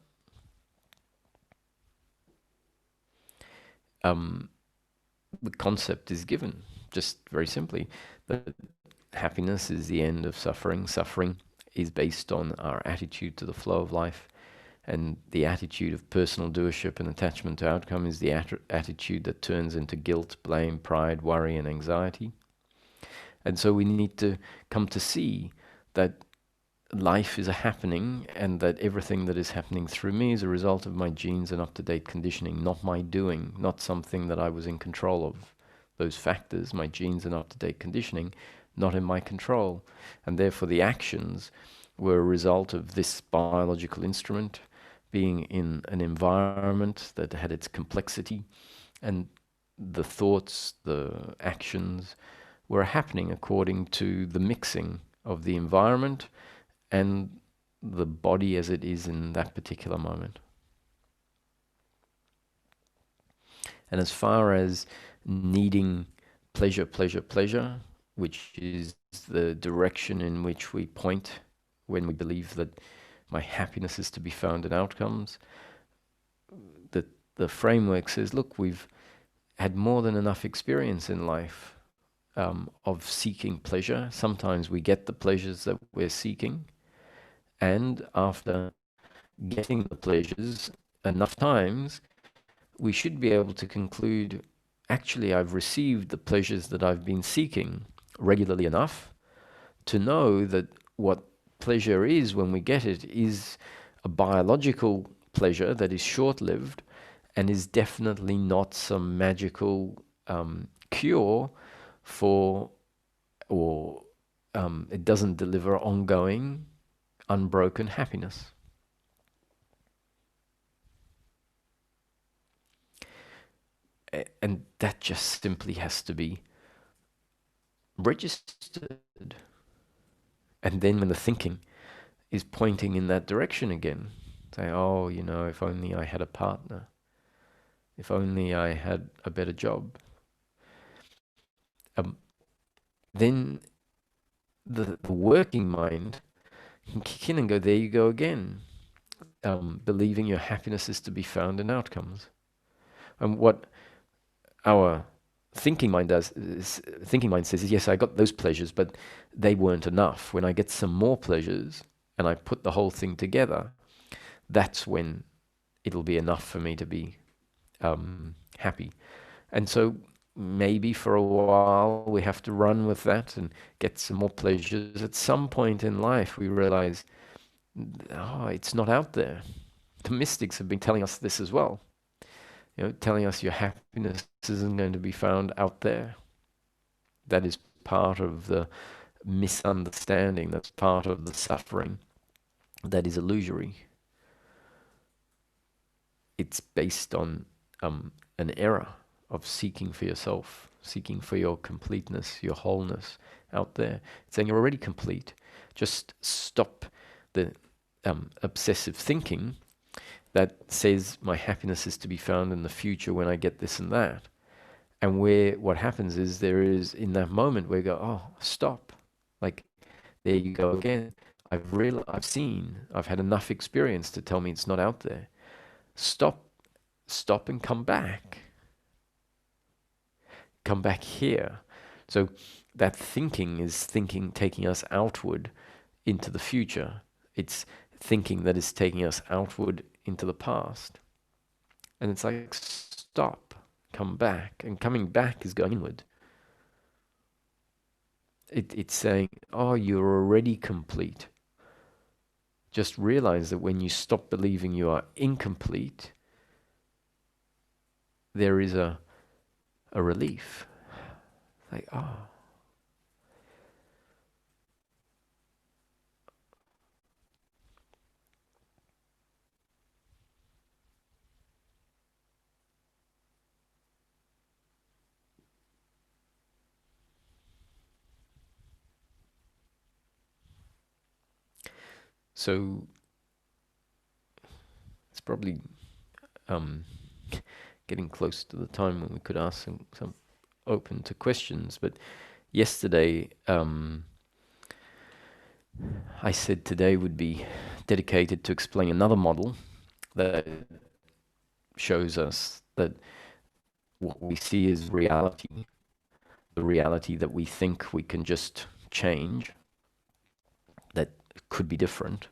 the concept is given just very simply that happiness is the end of suffering. Suffering is based on our attitude to the flow of life, and the attitude of personal doership and attachment to outcome is the attitude that turns into guilt, blame, pride, worry, and anxiety. And so we need to come to see that life is a happening, and that everything that is happening through me is a result of my genes and up-to-date conditioning, not my doing, not something that I was in control of. Those factors, my genes and up-to-date conditioning, not in my control. And therefore the actions were a result of this biological instrument being in an environment that had its complexity, and the thoughts, the actions were happening according to the mixing of the environment and the body as it is in that particular moment. And as far as needing pleasure, pleasure, pleasure, which is the direction in which we point when we believe that my happiness is to be found in outcomes, the framework says, look, we've had more than enough experience in life of seeking pleasure. Sometimes we get the pleasures that we're seeking, and after getting the pleasures enough times, we should be able to conclude, actually, I've received the pleasures that I've been seeking regularly enough to know that what pleasure is when we get it is a biological pleasure that is short-lived and is definitely not some magical cure for, or it doesn't deliver ongoing, unbroken happiness. And that just simply has to be registered. And then when the thinking is pointing in that direction again, say, oh, you know, if only I had a partner, if only I had a better job, then the working mind can kick in and go, there you go again, believing your happiness is to be found in outcomes. And what our thinking mind says, yes, I got those pleasures, but they weren't enough. When I get some more pleasures and I put the whole thing together, that's when it'll be enough for me to be happy. And so maybe for a while we have to run with that and get some more pleasures. At some point in life we realize, oh, it's not out there. The mystics have been telling us this as well. You know, telling us your happiness isn't going to be found out there. That is part of the misunderstanding. That's part of the suffering that is illusory. It's based on an error of seeking for yourself, seeking for your completeness, your wholeness out there. It's saying you're already complete. Just stop the obsessive thinking that says my happiness is to be found in the future when I get this and that. And what happens is there is, in that moment where you go, oh, stop. Like, there you go again. I've seen, I've had enough experience to tell me it's not out there. Stop and come back. Come back here. So that thinking is taking us outward into the future. It's thinking that is taking us outward into the past. And it's like, stop, come back. And coming back is going inward. It's saying, oh, you're already complete. Just realize that when you stop believing you are incomplete, there is a relief. Like, oh, So it's probably getting close to the time when we could ask some open to questions. But yesterday, I said today would be dedicated to explain another model that shows us that what we see is reality, the reality that we think we can just change, that could be different,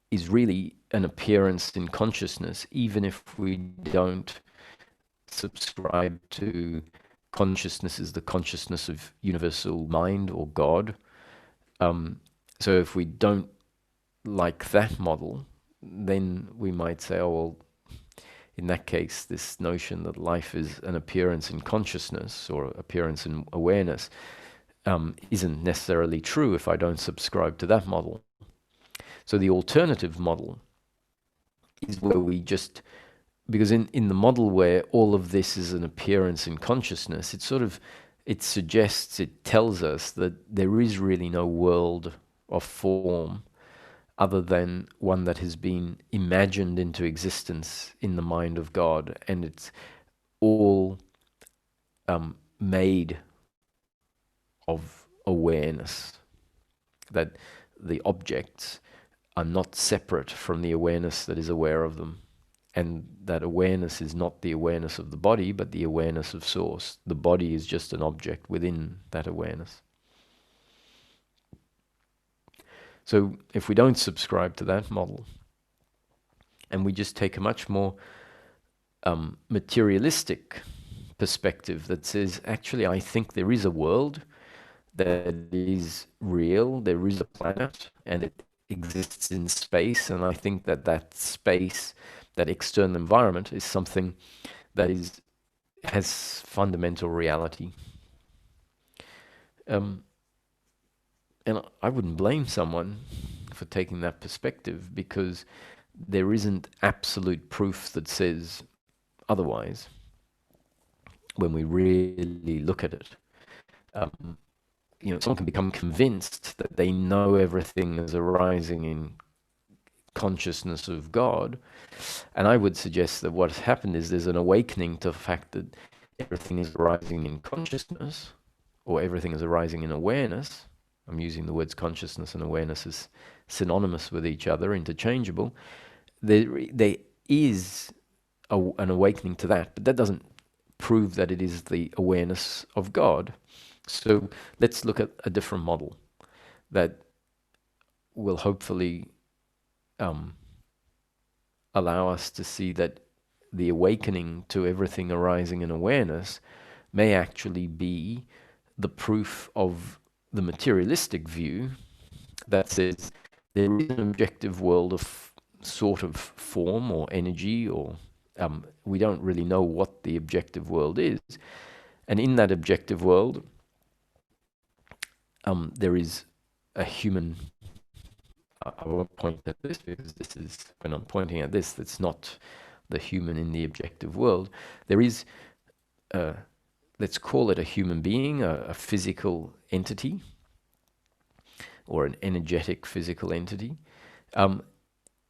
is really an appearance in consciousness, even if we don't subscribe to consciousness as the consciousness of universal mind or God. So if we don't like that model, then we might say, oh, well, in that case, this notion that life is an appearance in consciousness or appearance in awareness isn't necessarily true if I don't subscribe to that model. So the alternative model is where we just, because in the model where all of this is an appearance in consciousness, it suggests, it tells us that there is really no world of form other than one that has been imagined into existence in the mind of God, and it's all made of awareness, that the objects are not separate from the awareness that is aware of them, and that awareness is not the awareness of the body, but the awareness of source. The body is just an object within that awareness. So if we don't subscribe to that model, and we just take a much more materialistic perspective that says, actually, I think there is a world that is real, there is a planet, and it exists in space, and I think that that space, that external environment, is something that has fundamental reality. And I wouldn't blame someone for taking that perspective, because there isn't absolute proof that says otherwise when we really look at it. Someone can become convinced that they know everything is arising in consciousness of God, and I would suggest that what has happened is there's an awakening to the fact that everything is arising in consciousness, or everything is arising in awareness. I'm using the words consciousness and awareness as synonymous with each other, interchangeable. There is an awakening to that, but that doesn't prove that it is the awareness of God. So let's look at a different model that will hopefully allow us to see that the awakening to everything arising in awareness may actually be the proof of the materialistic view that says there is an objective world of sort of form or energy, or we don't really know what the objective world is. And in that objective world, there is a human. I won't point at this, because this is, when I'm pointing at this, that's not the human in the objective world. There is, let's call it a human being, a physical entity, or an energetic physical entity.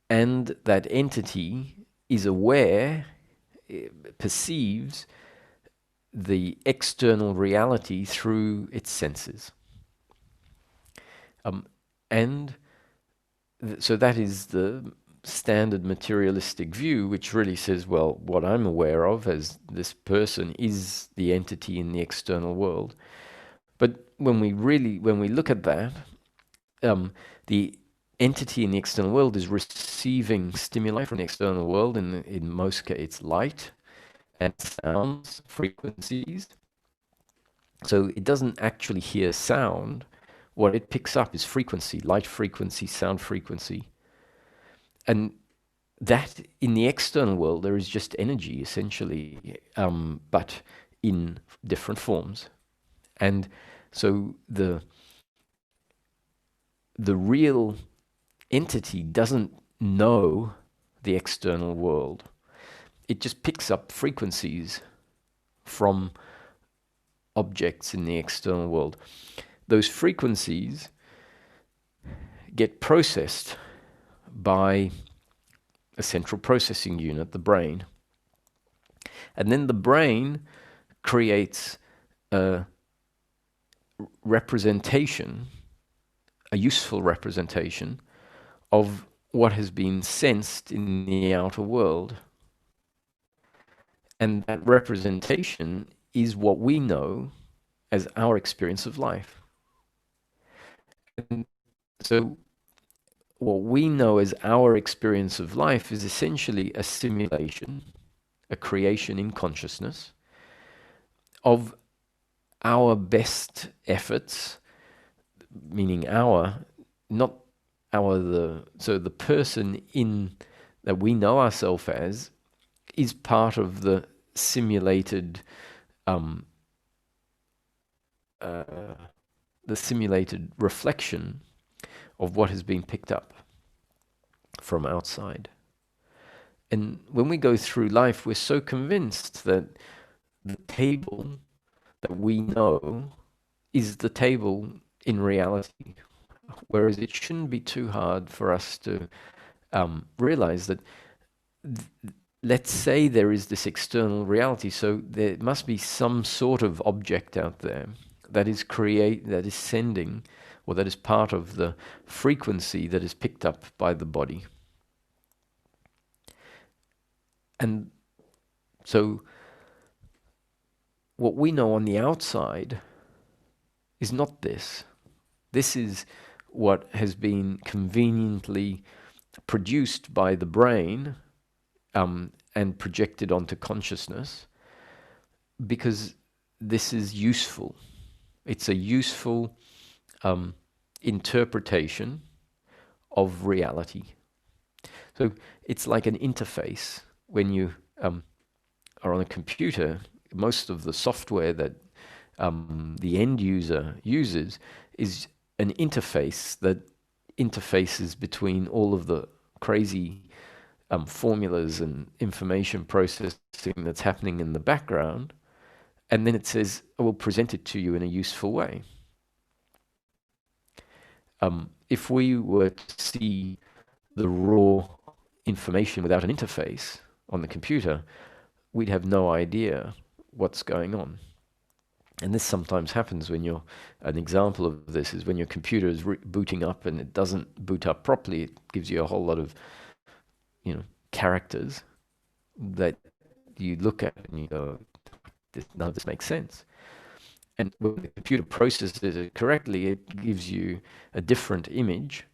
And that entity is aware, perceives the external reality through its senses. So that is the standard materialistic view, which really says, well, what I'm aware of as this person is the entity in the external world. But when we look at that, the entity in the external world is receiving stimuli from the external world. In most cases, it's light and sounds, frequencies. So it doesn't actually hear sound. What it picks up is frequency, light frequency, sound frequency. And that in the external world, there is just energy, essentially, but in different forms. And so the real entity doesn't know the external world. It just picks up frequencies from objects in the external world. Those frequencies get processed by a central processing unit, the brain. And then the brain creates a representation, a useful representation of what has been sensed in the outer world. And that representation is what we know as our experience of life. And so what we know as our experience of life is essentially a simulation, a creation in consciousness of our best efforts, meaning not so the person in that we know ourselves as is part of the simulated reflection of what has been picked up from outside. And when we go through life, we're so convinced that the table that we know is the table in reality, whereas it shouldn't be too hard for us to realize that let's say there is this external reality, so there must be some sort of object out there that is sending, or that is part of the frequency that is picked up by the body. And so what we know on the outside is not this. This is what has been conveniently produced by the brain and projected onto consciousness, because this is useful. It's a useful interpretation of reality. So it's like an interface. When you are on a computer, most of the software that the end user uses is an interface that interfaces between all of the crazy formulas and information processing that's happening in the background, and then it says, I will present it to you in a useful way. If we were to see the raw information without an interface on the computer, we'd have no idea what's going on. And this sometimes happens when an example of this is when your computer is booting up and it doesn't boot up properly. It gives you a whole lot of, characters that you look at and you go, none of this makes sense. And when the computer processes it correctly, it gives you a different image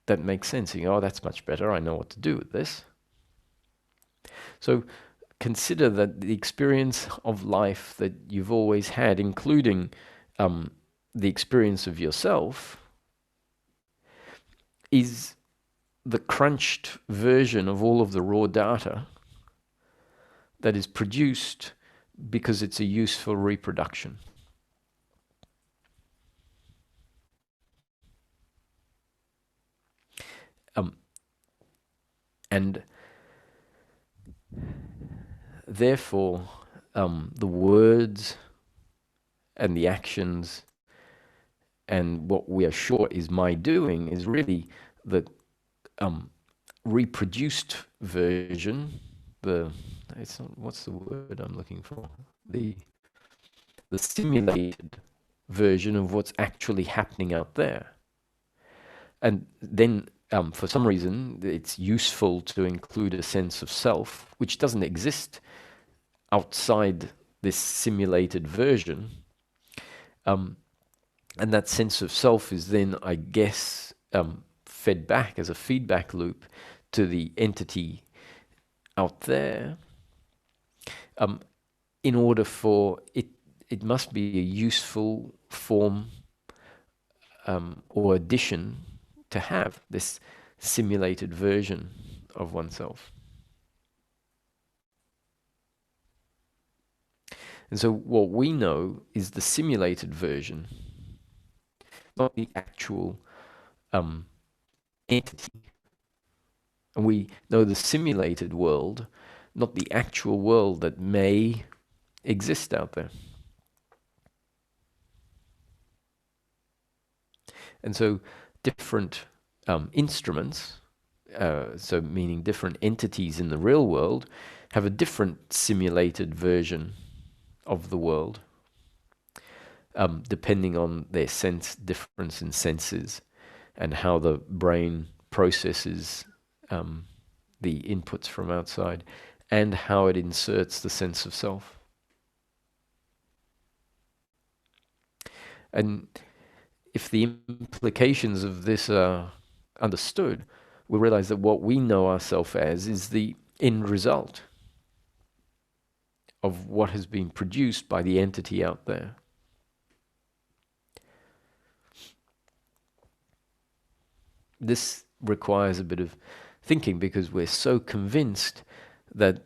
that makes sense. You go, oh, that's much better. I know what to do with this. So consider that the experience of life that you've always had, including the experience of yourself, is the crunched version of all of the raw data that is produced because it's a useful reproduction. And therefore, the words and the actions and what we are sure is my doing is really the reproduced version. What's the word I'm looking for? The simulated version of what's actually happening out there. And then for some reason, it's useful to include a sense of self, which doesn't exist outside this simulated version. And that sense of self is then, I guess, fed back as a feedback loop to the entity out there. In order for it must be a useful form or addition to have this simulated version of oneself. And so what we know is the simulated version, not the actual entity. And we know the simulated world, not the actual world that may exist out there. And so different instruments so meaning different entities in the real world, have a different simulated version of the world, depending on their difference in senses and how the brain processes the inputs from outside and how it inserts the sense of self. And if the implications of this are understood, we realize that what we know ourselves as is the end result of what has been produced by the entity out there. This requires a bit of thinking because we're so convinced that,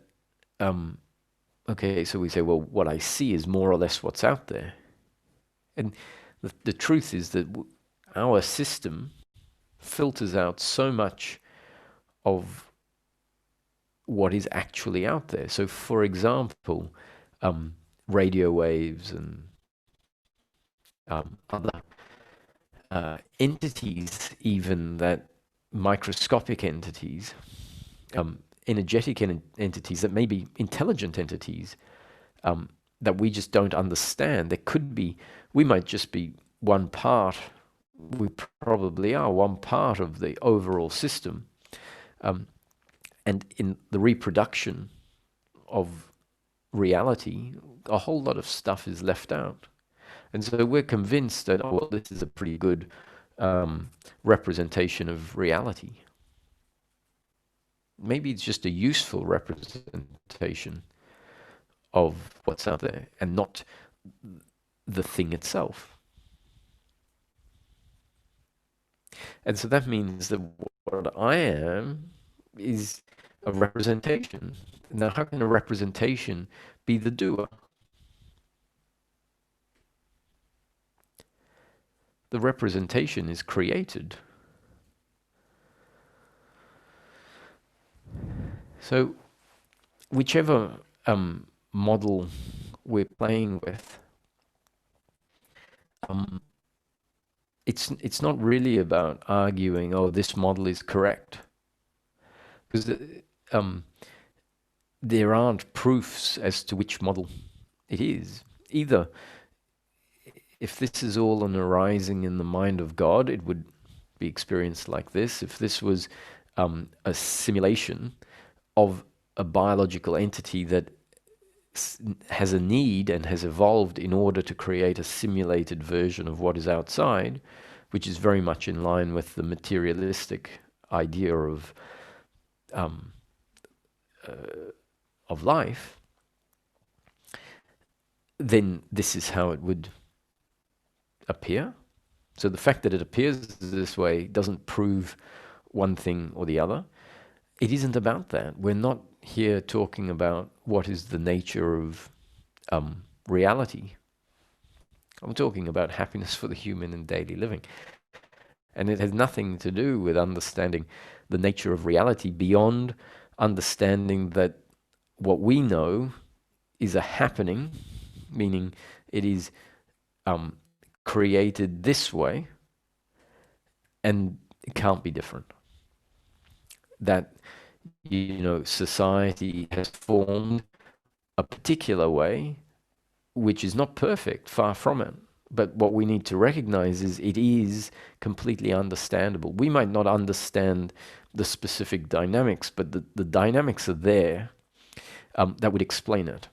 okay, so we say, well, what I see is more or less what's out there. And the truth is that our system filters out so much of what is actually out there. So, for example, radio waves and other entities, even that microscopic entities, energetic entities that may be intelligent entities that we just don't understand. There could be, we might just be one part, we probably are one part of the overall system. And in the reproduction of reality, a whole lot of stuff is left out. And so we're convinced that, oh, well, this is a pretty good representation of reality. Maybe it's just a useful representation of what's out there and not the thing itself. And so that means that what I am is a representation. Now, how can a representation be the doer? The representation is created. So, whichever model we're playing with, it's not really about arguing, oh, this model is correct, because there aren't proofs as to which model it is. Either, if this is all an arising in the mind of God, it would be experienced like this. If this was a simulation of a biological entity that has a need and has evolved in order to create a simulated version of what is outside, which is very much in line with the materialistic idea of life, then this is how it would appear. So the fact that it appears this way doesn't prove one thing or the other. It isn't about that. We're not here talking about what is the nature of reality. I'm talking about happiness for the human in daily living. And it has nothing to do with understanding the nature of reality beyond understanding that what we know is a happening, meaning it is created this way and it can't be different. That, society has formed a particular way, which is not perfect, far from it. But what we need to recognize is it is completely understandable. We might not understand the specific dynamics, but the dynamics are there that would explain it.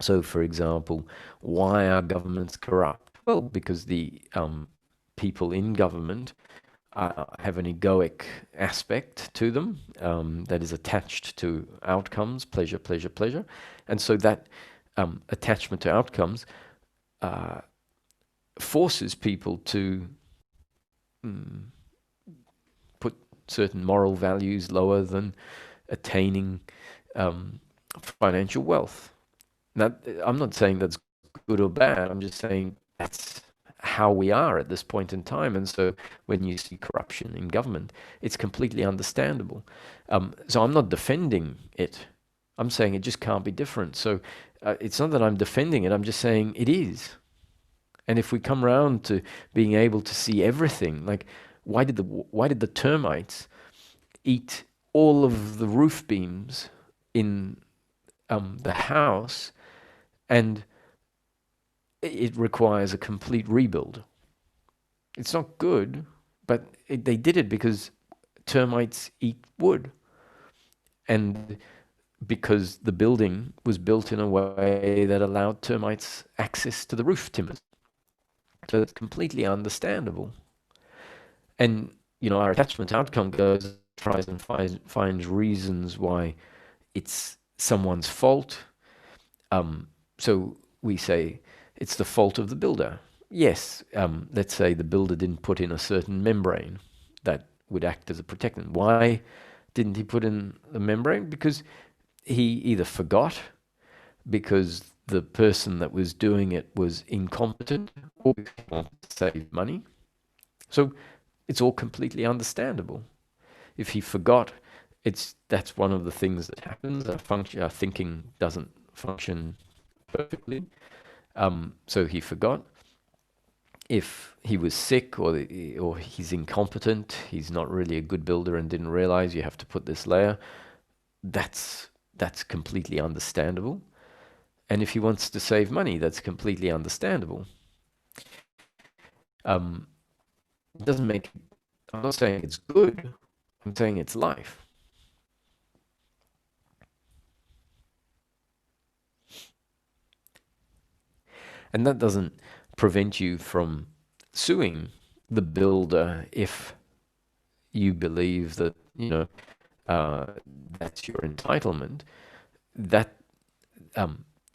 So, for example, why are governments corrupt? Well, because the people in government have an egoic aspect to them that is attached to outcomes, pleasure, pleasure, pleasure. And so that attachment to outcomes forces people to put certain moral values lower than attaining financial wealth. Now, I'm not saying that's good or bad. I'm just saying that's how we are at this point in time. And so when you see corruption in government, it's completely understandable. So I'm not defending it. I'm saying it just can't be different. So it's not that I'm defending it. I'm just saying it is. And if we come around to being able to see everything, like why did the termites eat all of the roof beams in the house, and it requires a complete rebuild. It's not good, but they did it because termites eat wood, and because the building was built in a way that allowed termites access to the roof timbers. So it's completely understandable. And, our attachment outcome goes, tries and finds reasons why it's someone's fault. So we say it's the fault of the builder. Yes, let's say the builder didn't put in a certain membrane that would act as a protectant. Why didn't he put in the membrane? Because he either forgot, because the person that was doing it was incompetent, or because he wanted to save money. So it's all completely understandable. If he forgot, that's one of the things that happens. Our thinking doesn't function perfectly. So he forgot. If he was sick, or he's incompetent, he's not really a good builder and didn't realize you have to put this layer, that's completely understandable. And if he wants to save money, that's completely understandable. It doesn't make, I'm not saying it's good, I'm saying it's life. And that doesn't prevent you from suing the builder if you believe that, that's your entitlement. That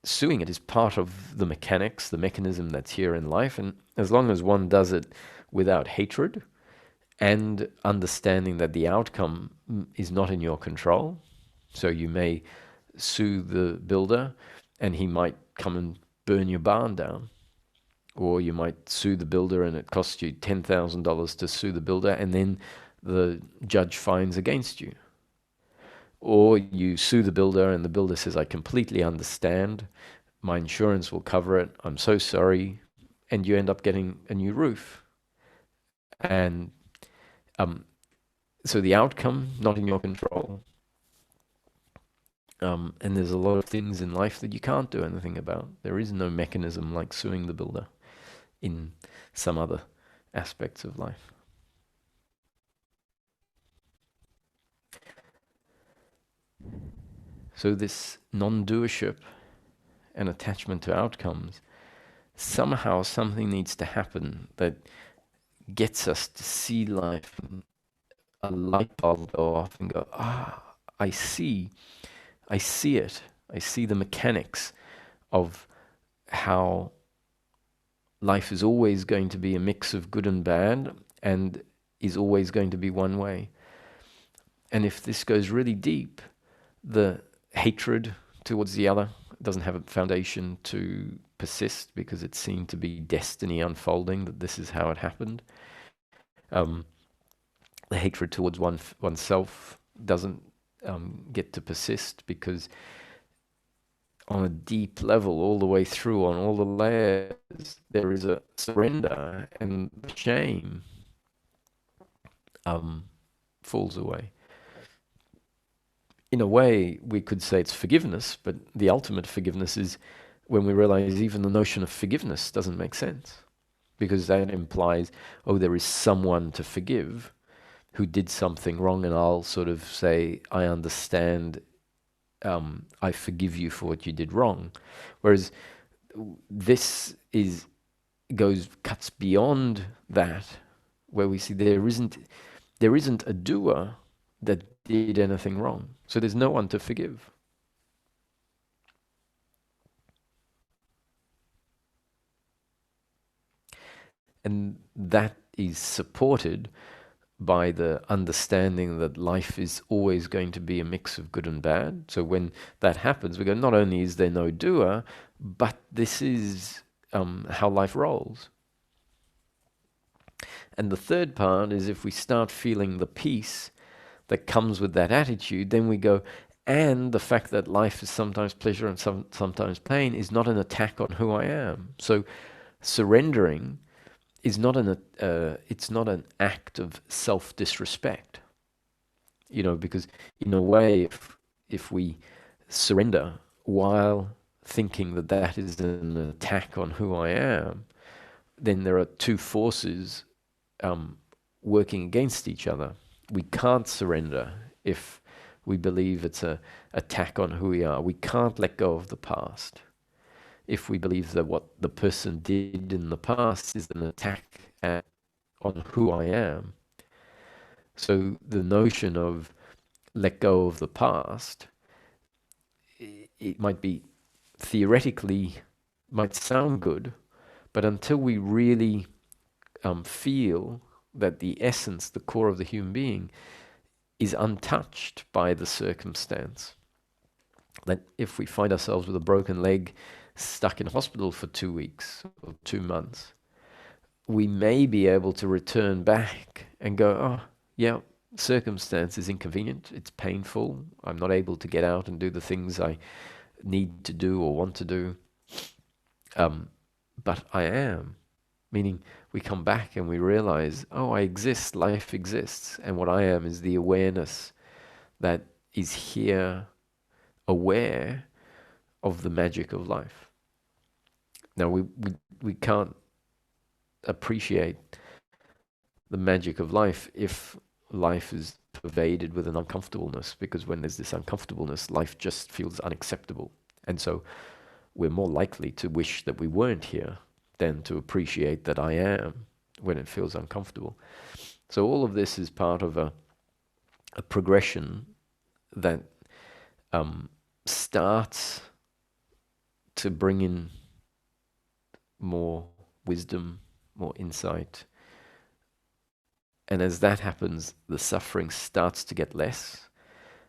suing it is part of the mechanics, the mechanism that's here in life. And as long as one does it without hatred and understanding that the outcome is not in your control, so you may sue the builder and he might come and burn your barn down. Or you might sue the builder and it costs you $10,000 to sue the builder, and then the judge finds against you. Or you sue the builder and the builder says, I completely understand, my insurance will cover it, I'm so sorry, and you end up getting a new roof. And so the outcome, not in your control. And there's a lot of things in life that you can't do anything about. There is no mechanism like suing the builder in some other aspects of life. So this non-doership and attachment to outcomes, somehow something needs to happen that gets us to see life, and a light bulb go off and go, I see it. I see the mechanics of how life is always going to be a mix of good and bad, and is always going to be one way. And if this goes really deep, the hatred towards the other doesn't have a foundation to persist, because it seemed to be destiny unfolding, that this is how it happened. The hatred towards oneself doesn't get to persist, because on a deep level, all the way through, on all the layers, there is a surrender, and the shame falls away. In a way, we could say it's forgiveness, but the ultimate forgiveness is when we realize even the notion of forgiveness doesn't make sense, because that implies, there is someone to forgive who did something wrong, and I'll sort of say, I understand, I forgive you for what you did wrong. Whereas this cuts beyond that, where we see there isn't a doer that did anything wrong. So there's no one to forgive. And that is supported by the understanding that life is always going to be a mix of good and bad. So when that happens, we go, not only is there no doer, but this is how life rolls. And the third part is, if we start feeling the peace that comes with that attitude, then we go, and the fact that life is sometimes pleasure and sometimes pain is not an attack on who I am. So surrendering is not it's not an act of self-disrespect. because in a way, if we surrender while thinking that that is an attack on who I am, then there are two forces working against each other. We can't surrender if we believe it's an attack on who we are. We can't let go of the past if we believe that what the person did in the past is an attack on who I am. So the notion of let go of the past, it might be theoretically, might sound good, but until we really feel that the essence, the core of the human being, is untouched by the circumstance, that if we find ourselves with a broken leg stuck in hospital for 2 weeks or 2 months, we may be able to return back and go, oh, yeah, circumstance is inconvenient, it's painful, I'm not able to get out and do the things I need to do or want to do, but I am. Meaning we come back and we realize, oh, I exist, life exists, and what I am is the awareness that is here, aware of the magic of life. Now we can't appreciate the magic of life if life is pervaded with an uncomfortableness, because when there's this uncomfortableness, life just feels unacceptable. And so we're more likely to wish that we weren't here than to appreciate that I am when it feels uncomfortable. So all of this is part of a progression that starts to bring in more wisdom, more insight. And as that happens, the suffering starts to get less.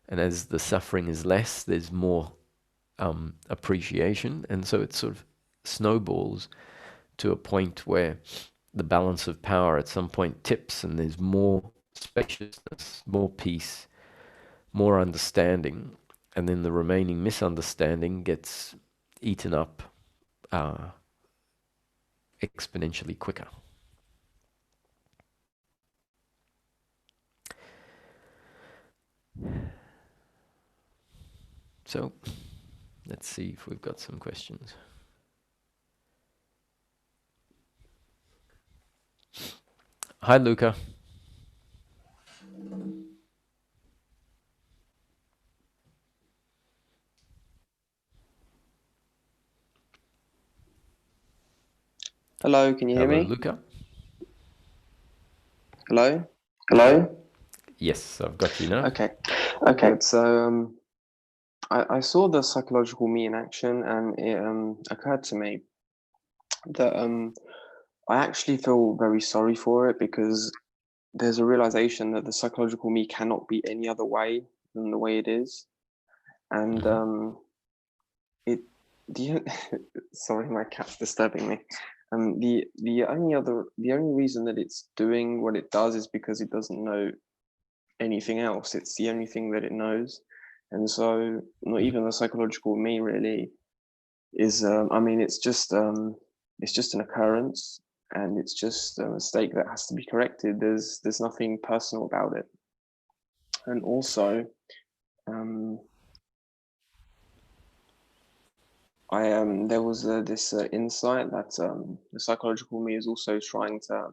And as the suffering is less, there's more appreciation. And so it sort of snowballs to a point where the balance of power at some point tips and there's more spaciousness, more peace, more understanding. And then the remaining misunderstanding gets eaten up exponentially quicker. So let's see if we've got some questions. Hi, Luca. Hello, can you hear Hello, me? Luca. Hello? Hello? Yes, I've got you now. Okay. So I saw the psychological me in action, and it occurred to me that I actually feel very sorry for it, because there's a realization that the psychological me cannot be any other way than the way it is, and sorry, my cat's disturbing me. The only reason that it's doing what it does is because it doesn't know anything else. It's the only thing that it knows, and so not even the psychological me really is. It's just an occurrence, and it's just a mistake that has to be corrected. There's nothing personal about it, and also, there was this insight that the psychological me is also trying to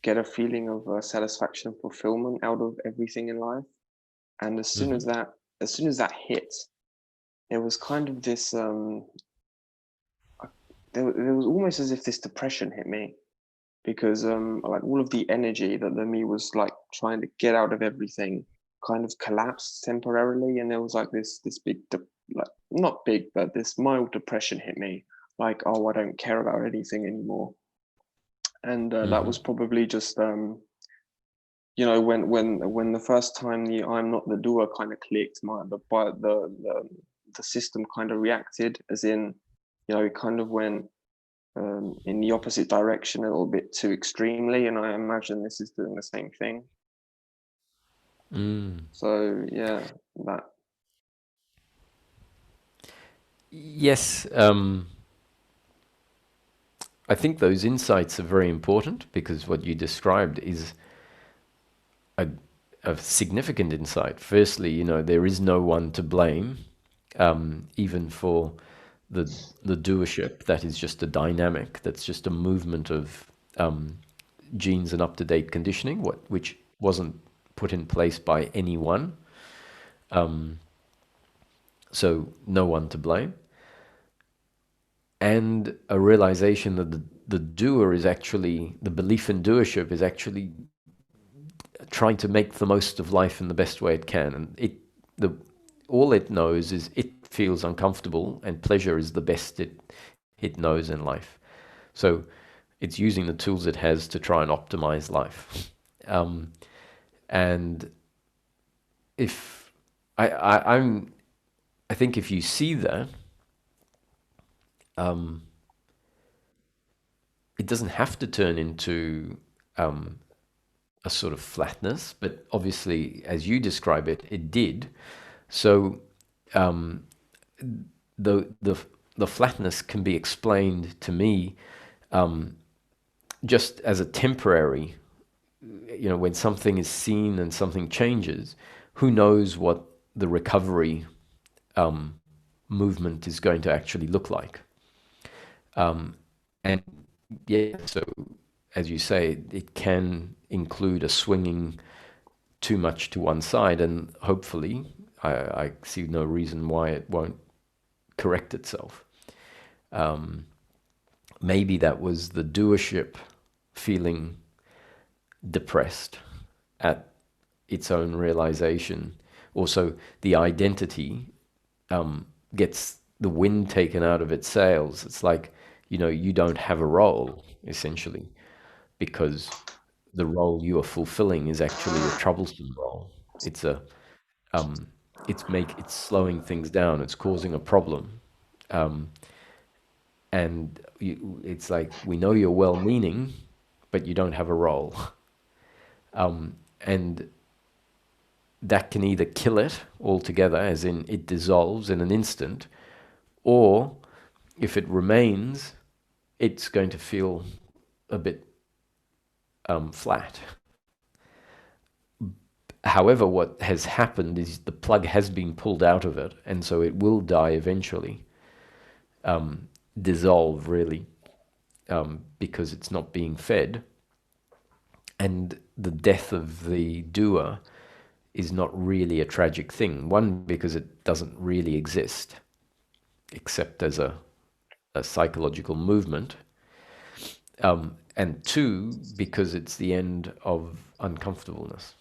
get a feeling of satisfaction, fulfillment out of everything in life, and as soon as that hit, there was kind of this there was almost as if this depression hit me, because like all of the energy that the me was like trying to get out of everything kind of collapsed temporarily, and there was like this big like not big, but this mild depression hit me, like, oh, I don't care about anything anymore. And that was probably just when the first time the I'm not the doer kind of clicked, the system kind of reacted, as in, it kind of went in the opposite direction a little bit too extremely, and I imagine this is doing the same thing. So yeah, that. Yes, I think those insights are very important, because what you described is a significant insight. Firstly, there is no one to blame, even for the the doership. That is just a dynamic. That's just a movement of genes and up-to-date conditioning, which wasn't put in place by anyone. So no one to blame. And a realization that the doer is actually, the belief in doership is actually trying to make the most of life in the best way it can. And all it knows is it feels uncomfortable, and pleasure is the best it knows in life. So it's using the tools it has to try and optimize life. And if I think if you see that, it doesn't have to turn into a sort of flatness, but obviously, as you describe it, it did. So the flatness can be explained to me just as a temporary. When something is seen and something changes, who knows what the recovery movement is going to actually look like. And yeah, so as you say, it can include a swinging too much to one side, and hopefully, I see no reason why it won't correct itself. Maybe that was the doership feeling depressed at its own realization. Also, the identity gets the wind taken out of its sails. It's like, you don't have a role, essentially, because the role you are fulfilling is actually a troublesome role. It's it's slowing things down. It's causing a problem. And it's like, we know you're well-meaning, but you don't have a role. And that can either kill it altogether, as in it dissolves in an instant, or if it remains, it's going to feel a bit flat. However, what has happened is the plug has been pulled out of it, and so it will die eventually, dissolve really, because it's not being fed. And the death of the doer is not really a tragic thing. One, because it doesn't really exist, except as a psychological movement. And two, because it's the end of uncomfortableness.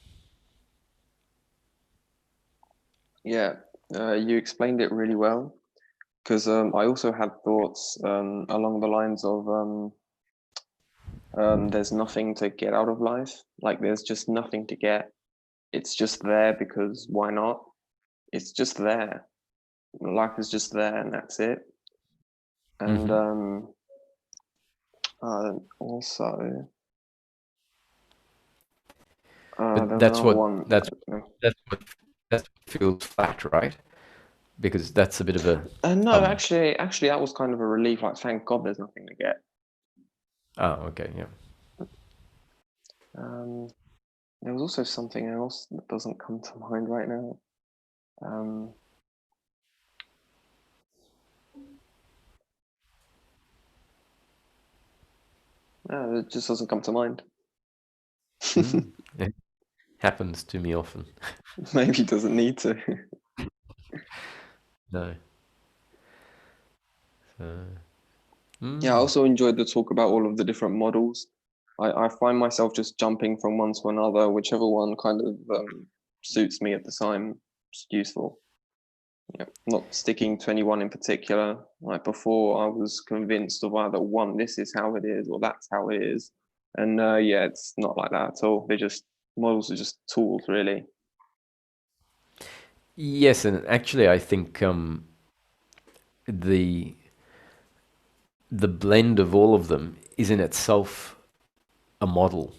Yeah, you explained it really well, because I also had thoughts along the lines of there's nothing to get out of life. Like, there's just nothing to get. It's just there because why not? It's just there. Life is just there, and that's it. And also, But there's another one. that's what feels flat, right? Because that's a bit of a No, actually, that was kind of a relief. Like, thank God, there's nothing to get. Okay, yeah. There was also something else that doesn't come to mind right now. No, it just doesn't come to mind. It happens to me often. Maybe it doesn't need to. No. Yeah, I also enjoyed the talk about all of the different models. I find myself just jumping from one to another, whichever one kind of suits me at the time. It's useful. Yeah, not sticking to anyone in particular. Like before, I was convinced of either one, this is how it is, or that's how it is. And yeah, it's not like that at all. Models are just tools, really. Yes, and actually, I think the blend of all of them is in itself a model,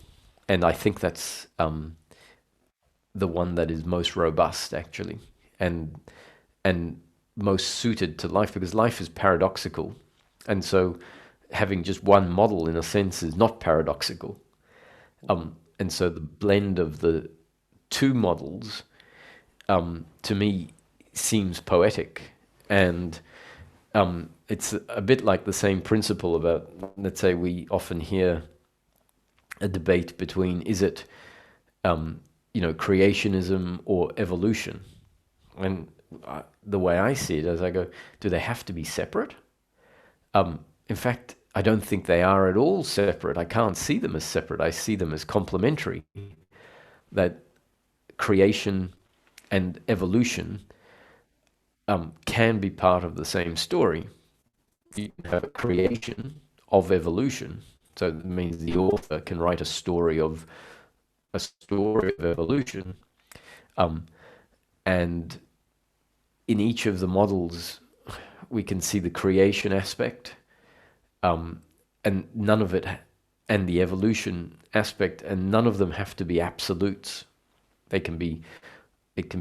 and I think that's the one that is most robust, actually, and most suited to life, because life is paradoxical, and so having just one model, in a sense, is not paradoxical. And so the blend of the two models, to me, seems poetic. And it's a bit like the same principle about, let's say, we often hear a debate between, is it, creationism or evolution? And the way I see it, as I go, do they have to be separate? In fact, I don't think they are at all separate. I can't see them as separate. I see them as complementary. That creation and evolution can be part of the same story. You have a creation of evolution, so it means the author can write a story of evolution, and in each of the models, we can see the creation aspect, and none of it, and the evolution aspect, and none of them have to be absolutes. It can be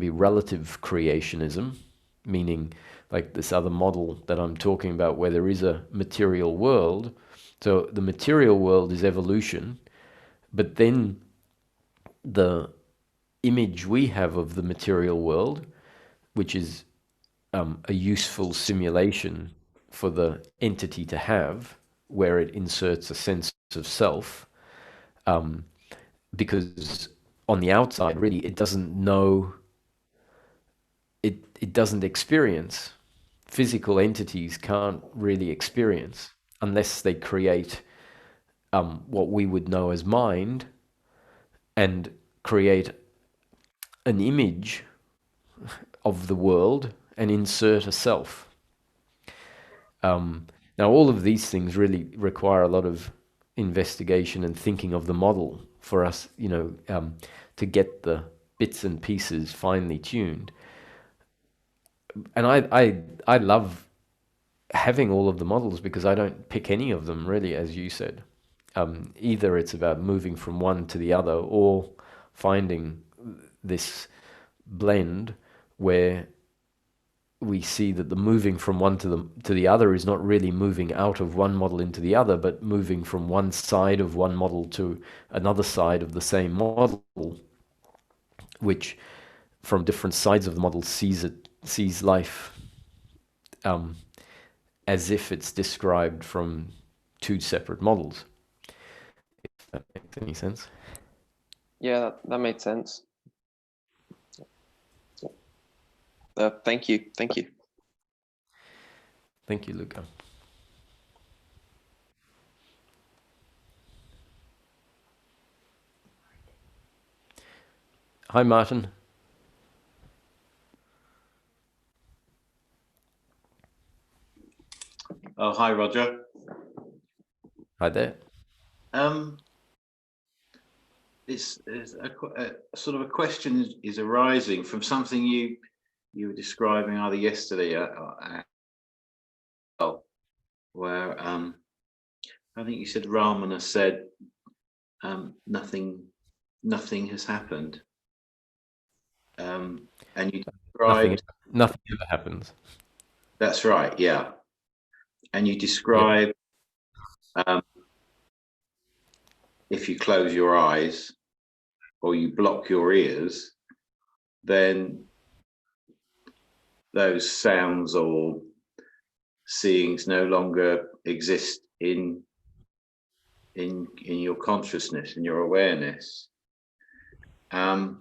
relative creationism, meaning like this other model that I'm talking about, where there is a material world. So the material world is evolution, but then the image we have of the material world, which is a useful simulation for the entity to have, where it inserts a sense of self, because on the outside, really, it doesn't know, it doesn't experience. Physical entities can't really experience unless they create what we would know as mind, and create an image of the world and insert a self. Now, all of these things really require a lot of investigation and thinking of the model for us, to get the bits and pieces finely tuned. And I love having all of the models, because I don't pick any of them really, as you said. Either it's about moving from one to the other, or finding this blend where we see that the moving from one to the other is not really moving out of one model into the other, but moving from one side of one model to another side of the same model, which from different sides of the model sees life as if it's described from two separate models. If that makes any sense. Yeah, that made sense. Thank you. Thank you, Luca. Hi, Martin. Oh, hi, Roger. Hi there. It's a sort of a question is arising from something you were describing either yesterday where I think you said Ramana said nothing has happened, and you described nothing ever happens. That's right, yeah. And you describe if you close your eyes or you block your ears, then those sounds or seeings no longer exist in your consciousness, in your awareness. No,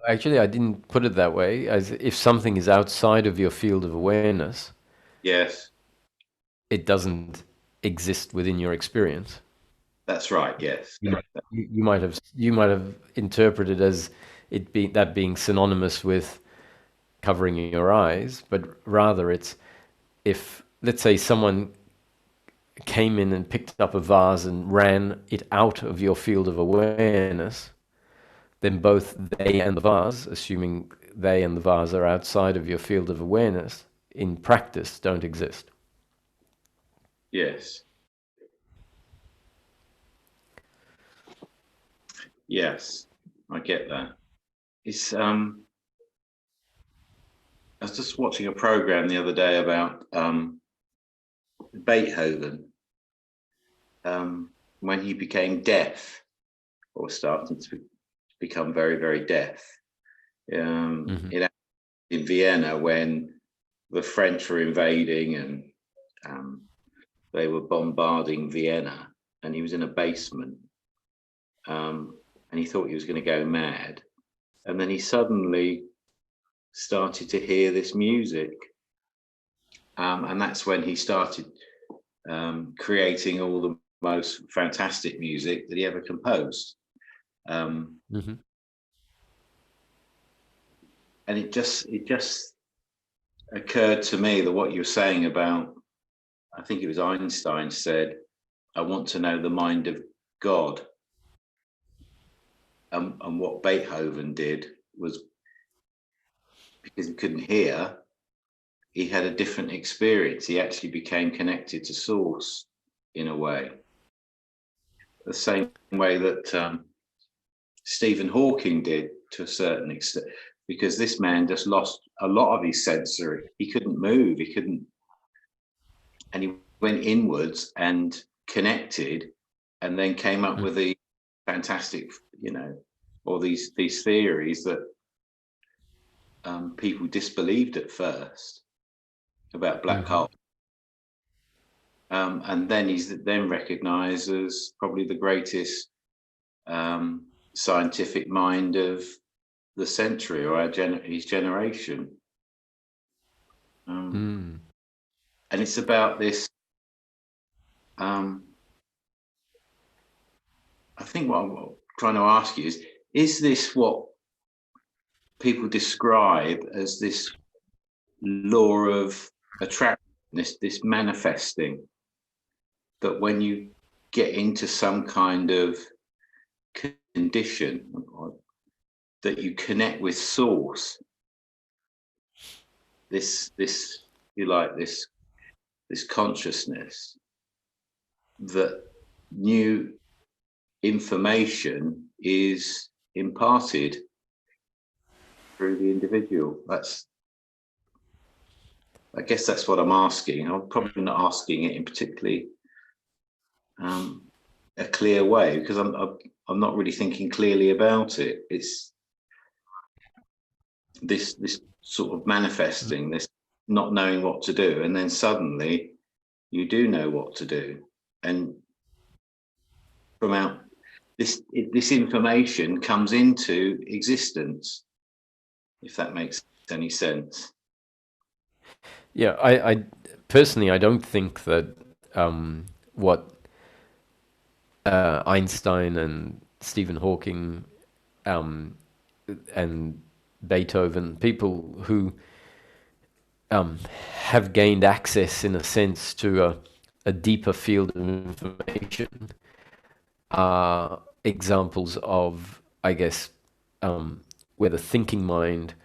actually, I didn't put it that way. As if something is outside of your field of awareness, yes, it doesn't exist within your experience. That's right. Yes, you might have interpreted as that being synonymous with covering your eyes, but rather it's, if, let's say, someone came in and picked up a vase and ran it out of your field of awareness, then both they and the vase, assuming they and the vase are outside of your field of awareness, in practice don't exist. Yes. Yes, I get that. It's I was just watching a program the other day about Beethoven when he became deaf, or starting to become very, very deaf. In Vienna, when the French were invading and they were bombarding Vienna, and he was in a basement, and he thought he was going to go mad, and then he suddenly started to hear this music, and that's when he started creating all the most fantastic music that he ever composed. And it just occurred to me that what you're saying about, I think it was Einstein said, I want to know the mind of God. And what Beethoven did was, because he couldn't hear, he had a different experience. He actually became connected to source in a way. The same way that Stephen Hawking did to a certain extent, because this man just lost a lot of his sensory. He couldn't move, and he went inwards and connected, and then came up with the fantastic, all these theories that people disbelieved at first about black holes. And then he's then recognized as probably the greatest scientific mind of the century, or his generation. And it's about this. I think what I'm trying to ask you is this what people describe as this law of attraction, this manifesting, that when you get into some kind of condition, that you connect with source, this consciousness, that new information is imparted through the individual. I guess that's what I'm asking. I'm probably not asking it in particularly a clear way, because I'm not really thinking clearly about it. It's this sort of manifesting, this not knowing what to do, and then suddenly you do know what to do, and from out this information comes into existence, if that makes any sense. Yeah, I personally, I don't think that what Einstein and Stephen Hawking and Beethoven, people who have gained access, in a sense, to a deeper field of information, are examples of, I guess, where the thinking mind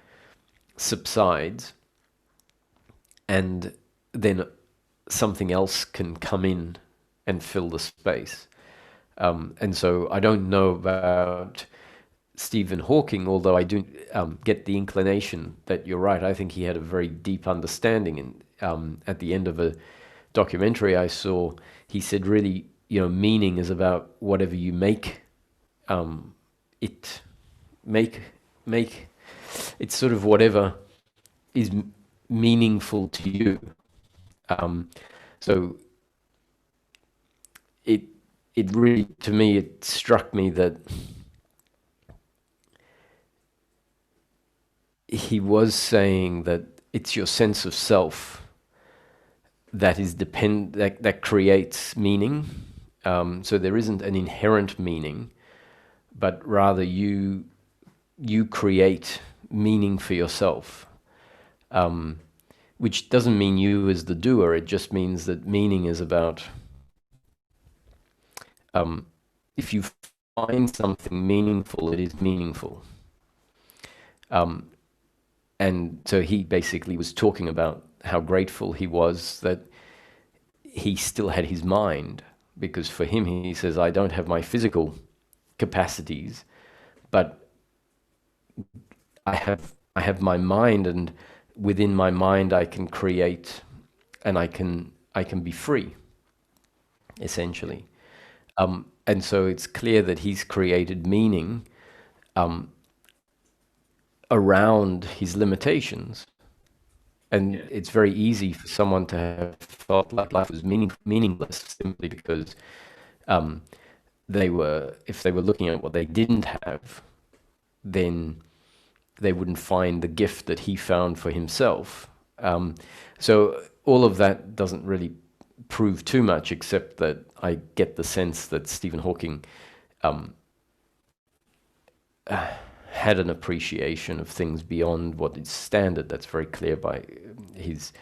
subsides, and then something else can come in and fill the space. And so I don't know about Stephen Hawking, although I do get the inclination that you're right. I think he had a very deep understanding. And at the end of a documentary I saw, he said, really, meaning is about whatever you make it. It's sort of whatever is meaningful to you. So it really, to me, it struck me that he was saying that it's your sense of self that is that creates meaning. So there isn't an inherent meaning, but rather you create meaning for yourself. Which doesn't mean you as the doer. It just means that meaning is about, if you find something meaningful, it is meaningful. And so he basically was talking about how grateful he was that he still had his mind, because for him, he says, I don't have my physical capacities, but I have my mind, and within my mind I can create, and I can be free, essentially. And so it's clear that he's created meaning around his limitations. And it's very easy for someone to have felt like life was meaningless simply because if they were looking at what they didn't have, then they wouldn't find the gift that he found for himself. So all of that doesn't really prove too much, except that I get the sense that Stephen Hawking had an appreciation of things beyond what is standard. That's very clear by his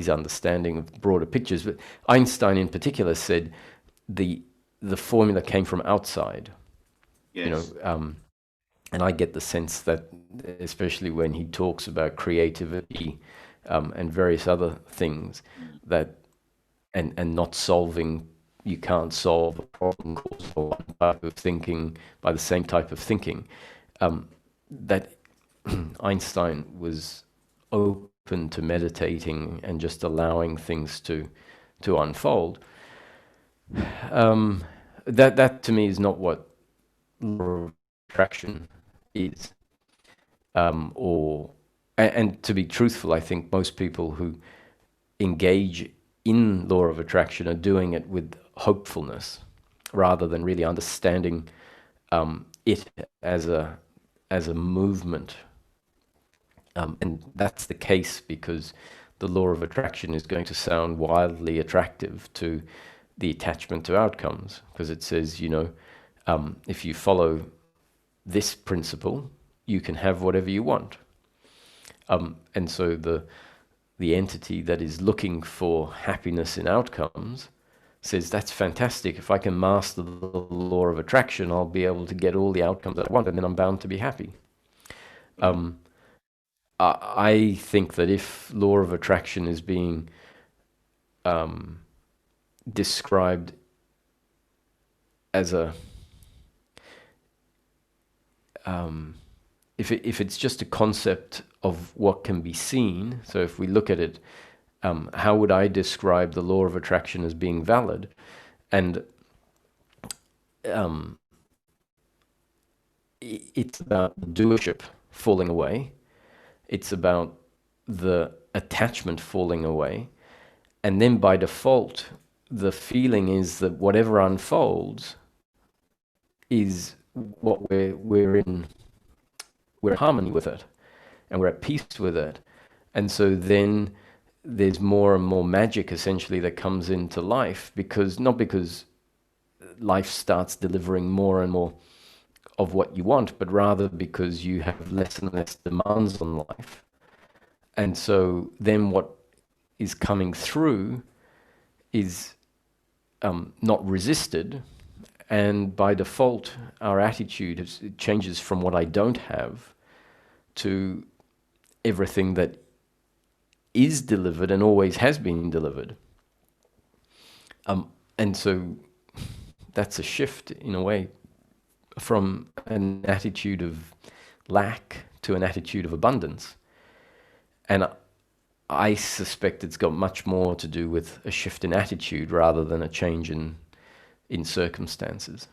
understanding of broader pictures. But Einstein in particular said the formula came from outside. Yes. You know, and I get the sense that, especially when he talks about creativity and various other things, that and not solving, you can't solve a problem caused by one type of thinking by the same type of thinking. That Einstein was open to meditating and just allowing things to unfold. That to me is not what law of attraction is. And to be truthful, I think most people who engage in law of attraction are doing it with hopefulness rather than really understanding it as a movement. And that's the case because the law of attraction is going to sound wildly attractive to the attachment to outcomes, because it says, if you follow this principle, you can have whatever you want. And so the entity that is looking for happiness in outcomes says, that's fantastic. If I can master the law of attraction, I'll be able to get all the outcomes that I want, and then I'm bound to be happy. I think that if law of attraction is being described as a if it's just a concept of what can be seen, so if we look at it, how would I describe the law of attraction as being valid? And it's about doership falling away. It's about the attachment falling away. And then by default, the feeling is that whatever unfolds is what we're in harmony with it, and we're at peace with it. And so then there's more and more magic essentially that comes into life, not because life starts delivering more and more of what you want, but rather because you have less and less demands on life. And so then what is coming through is not resisted, and by default our attitude changes from what I don't have to everything that is delivered and always has been delivered. And so that's a shift in a way from an attitude of lack to an attitude of abundance. And I suspect it's got much more to do with a shift in attitude rather than a change in circumstances.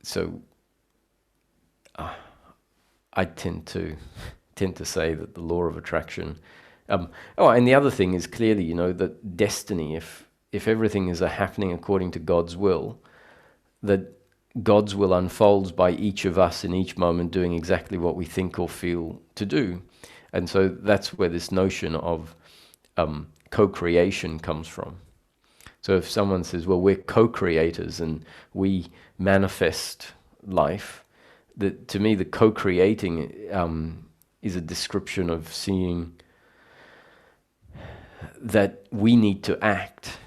So I tend to say that the law of attraction. And the other thing is clearly, that destiny. If everything is happening according to God's will, that God's will unfolds by each of us in each moment doing exactly what we think or feel to do. And so that's where this notion of co-creation comes from. So if someone says, well, we're co-creators and we manifest life, to me the co-creating is a description of seeing that we need to act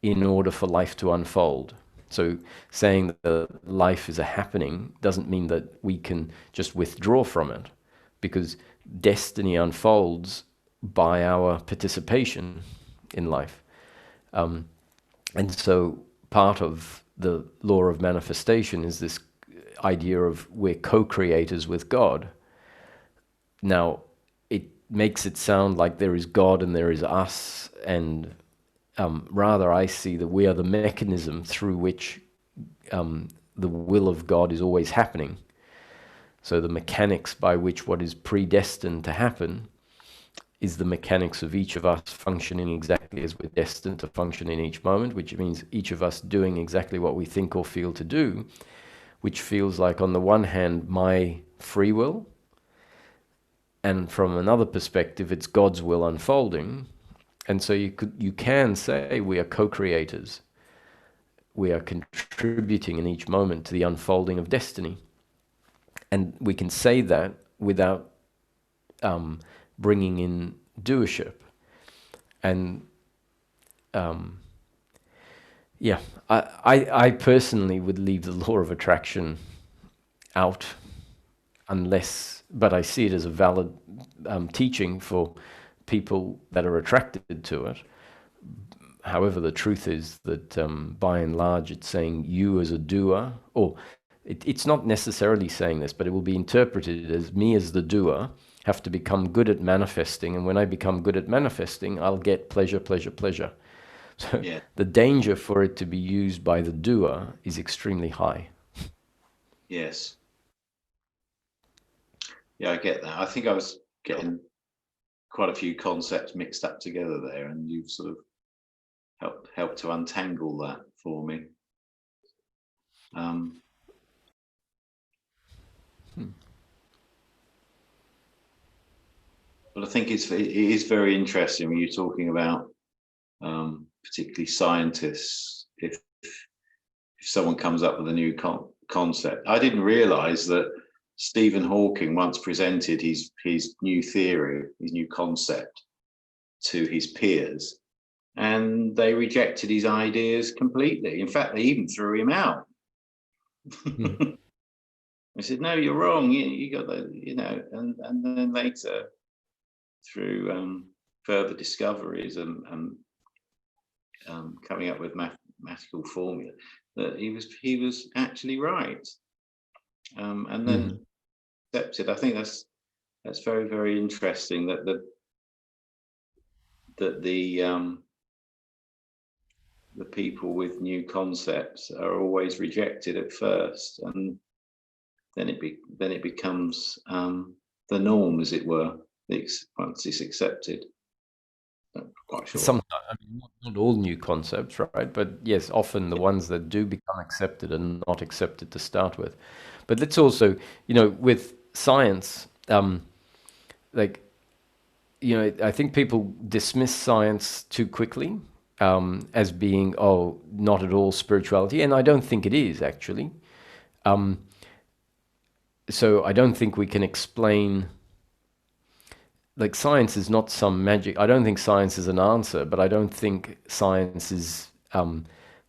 in order for life to unfold. So saying that the life is a happening doesn't mean that we can just withdraw from it, because destiny unfolds by our participation in life. And so part of the law of manifestation is this idea of we're co-creators with God. Now, it makes it sound like there is God and there is us, and rather I see that we are the mechanism through which the will of God is always happening. So the mechanics by which what is predestined to happen is the mechanics of each of us functioning exactly as we're destined to function in each moment, which means each of us doing exactly what we think or feel to do, which feels like, on the one hand, my free will, and from another perspective, it's God's will unfolding. And so you can say we are co-creators. We are contributing in each moment to the unfolding of destiny. And we can say that without bringing in doership. And I personally would leave the law of attraction out, but I see it as a valid teaching for people that are attracted to it. However, the truth is that by and large, it's saying you as a doer, or it's not necessarily saying this, but it will be interpreted as me as the doer have to become good at manifesting. And when I become good at manifesting, I'll get pleasure, pleasure, pleasure. So Yeah. the danger for it to be used by the doer is extremely high. Yes. Yeah, I get that. I think I was getting quite a few concepts mixed up together there, and you've sort of helped to untangle that for me. But I think it is very interesting when you're talking about particularly scientists. If someone comes up with a new concept, I didn't realize that Stephen Hawking once presented his new theory, his new concept, to his peers, and they rejected his ideas completely. In fact, they even threw him out. They said, "No, you're wrong. You got that, you know." And then later, through further discoveries and coming up with mathematical formula, that he was actually right, and then accepted. I think that's very, very interesting that the people with new concepts are always rejected at first, and then it becomes the norm, as it were, once it's accepted. I'm quite sure. Sometimes, I mean, not all new concepts, right? But yes, often the ones that do become accepted are not accepted to start with. But let's also, with science, like, I think people dismiss science too quickly as being, not at all spirituality, and I don't think it is, actually. So I don't think we can explain, like, science is not some magic. I don't think science is an answer, but I don't think science is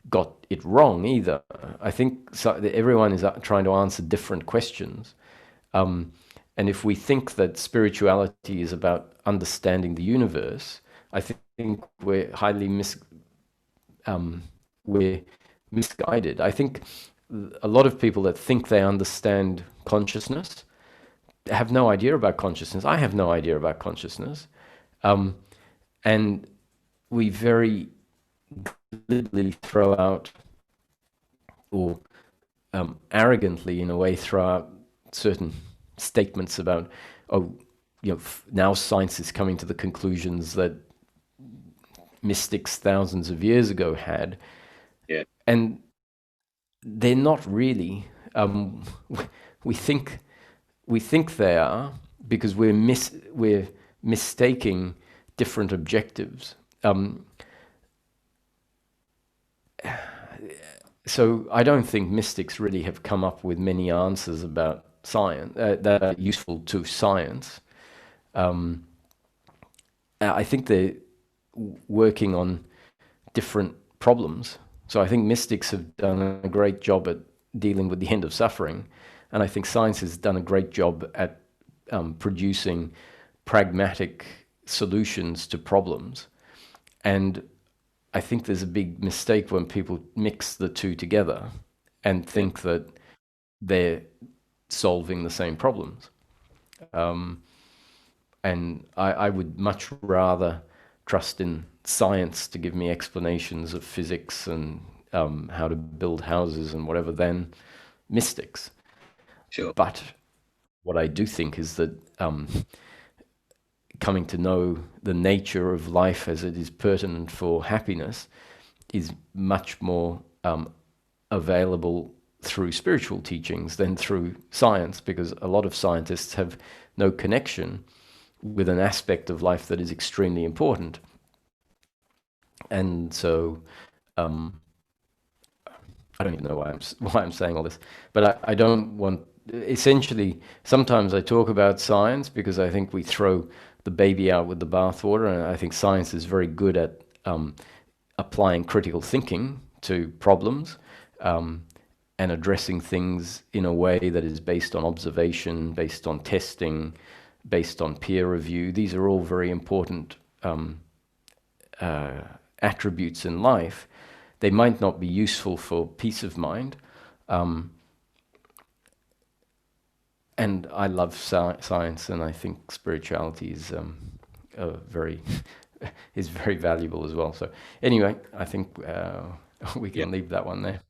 got it wrong either. I think everyone is trying to answer different questions. And if we think that spirituality is about understanding the universe, I think we're highly misguided. I think a lot of people that think they understand consciousness have no idea about consciousness. I have no idea about consciousness. And we very glibly throw out, or arrogantly in a way throw out, certain statements about, now science is coming to the conclusions that mystics thousands of years ago had. Yeah. And they're not really. We think they are, because we're mistaking different objectives. So I don't think mystics really have come up with many answers about science that are useful to science. I think they're working on different problems. So I think mystics have done a great job at dealing with the end of suffering, and I think science has done a great job at producing pragmatic solutions to problems. And I think there's a big mistake when people mix the two together and think that they're solving the same problems. And I would much rather trust in science to give me explanations of physics and how to build houses and whatever than mystics. Sure. But what I do think is that coming to know the nature of life as it is pertinent for happiness is much more available through spiritual teachings than through science, because a lot of scientists have no connection with an aspect of life that is extremely important. And so I don't even know why I'm saying all this, but I don't want. Essentially, sometimes I talk about science because I think we throw the baby out with the bathwater, and I think science is very good at applying critical thinking to problems and addressing things in a way that is based on observation, based on testing, based on peer review. These are all very important attributes in life. They might not be useful for peace of mind. And I love science, and I think spirituality is very is very valuable as well. So anyway, I think we can leave that one there.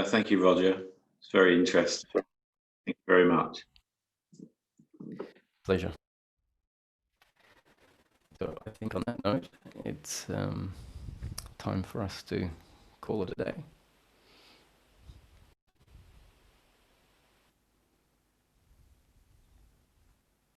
Thank you, Roger. It's very interesting. Thank you very much. Pleasure. So I think on that note, it's time for us to call it a day.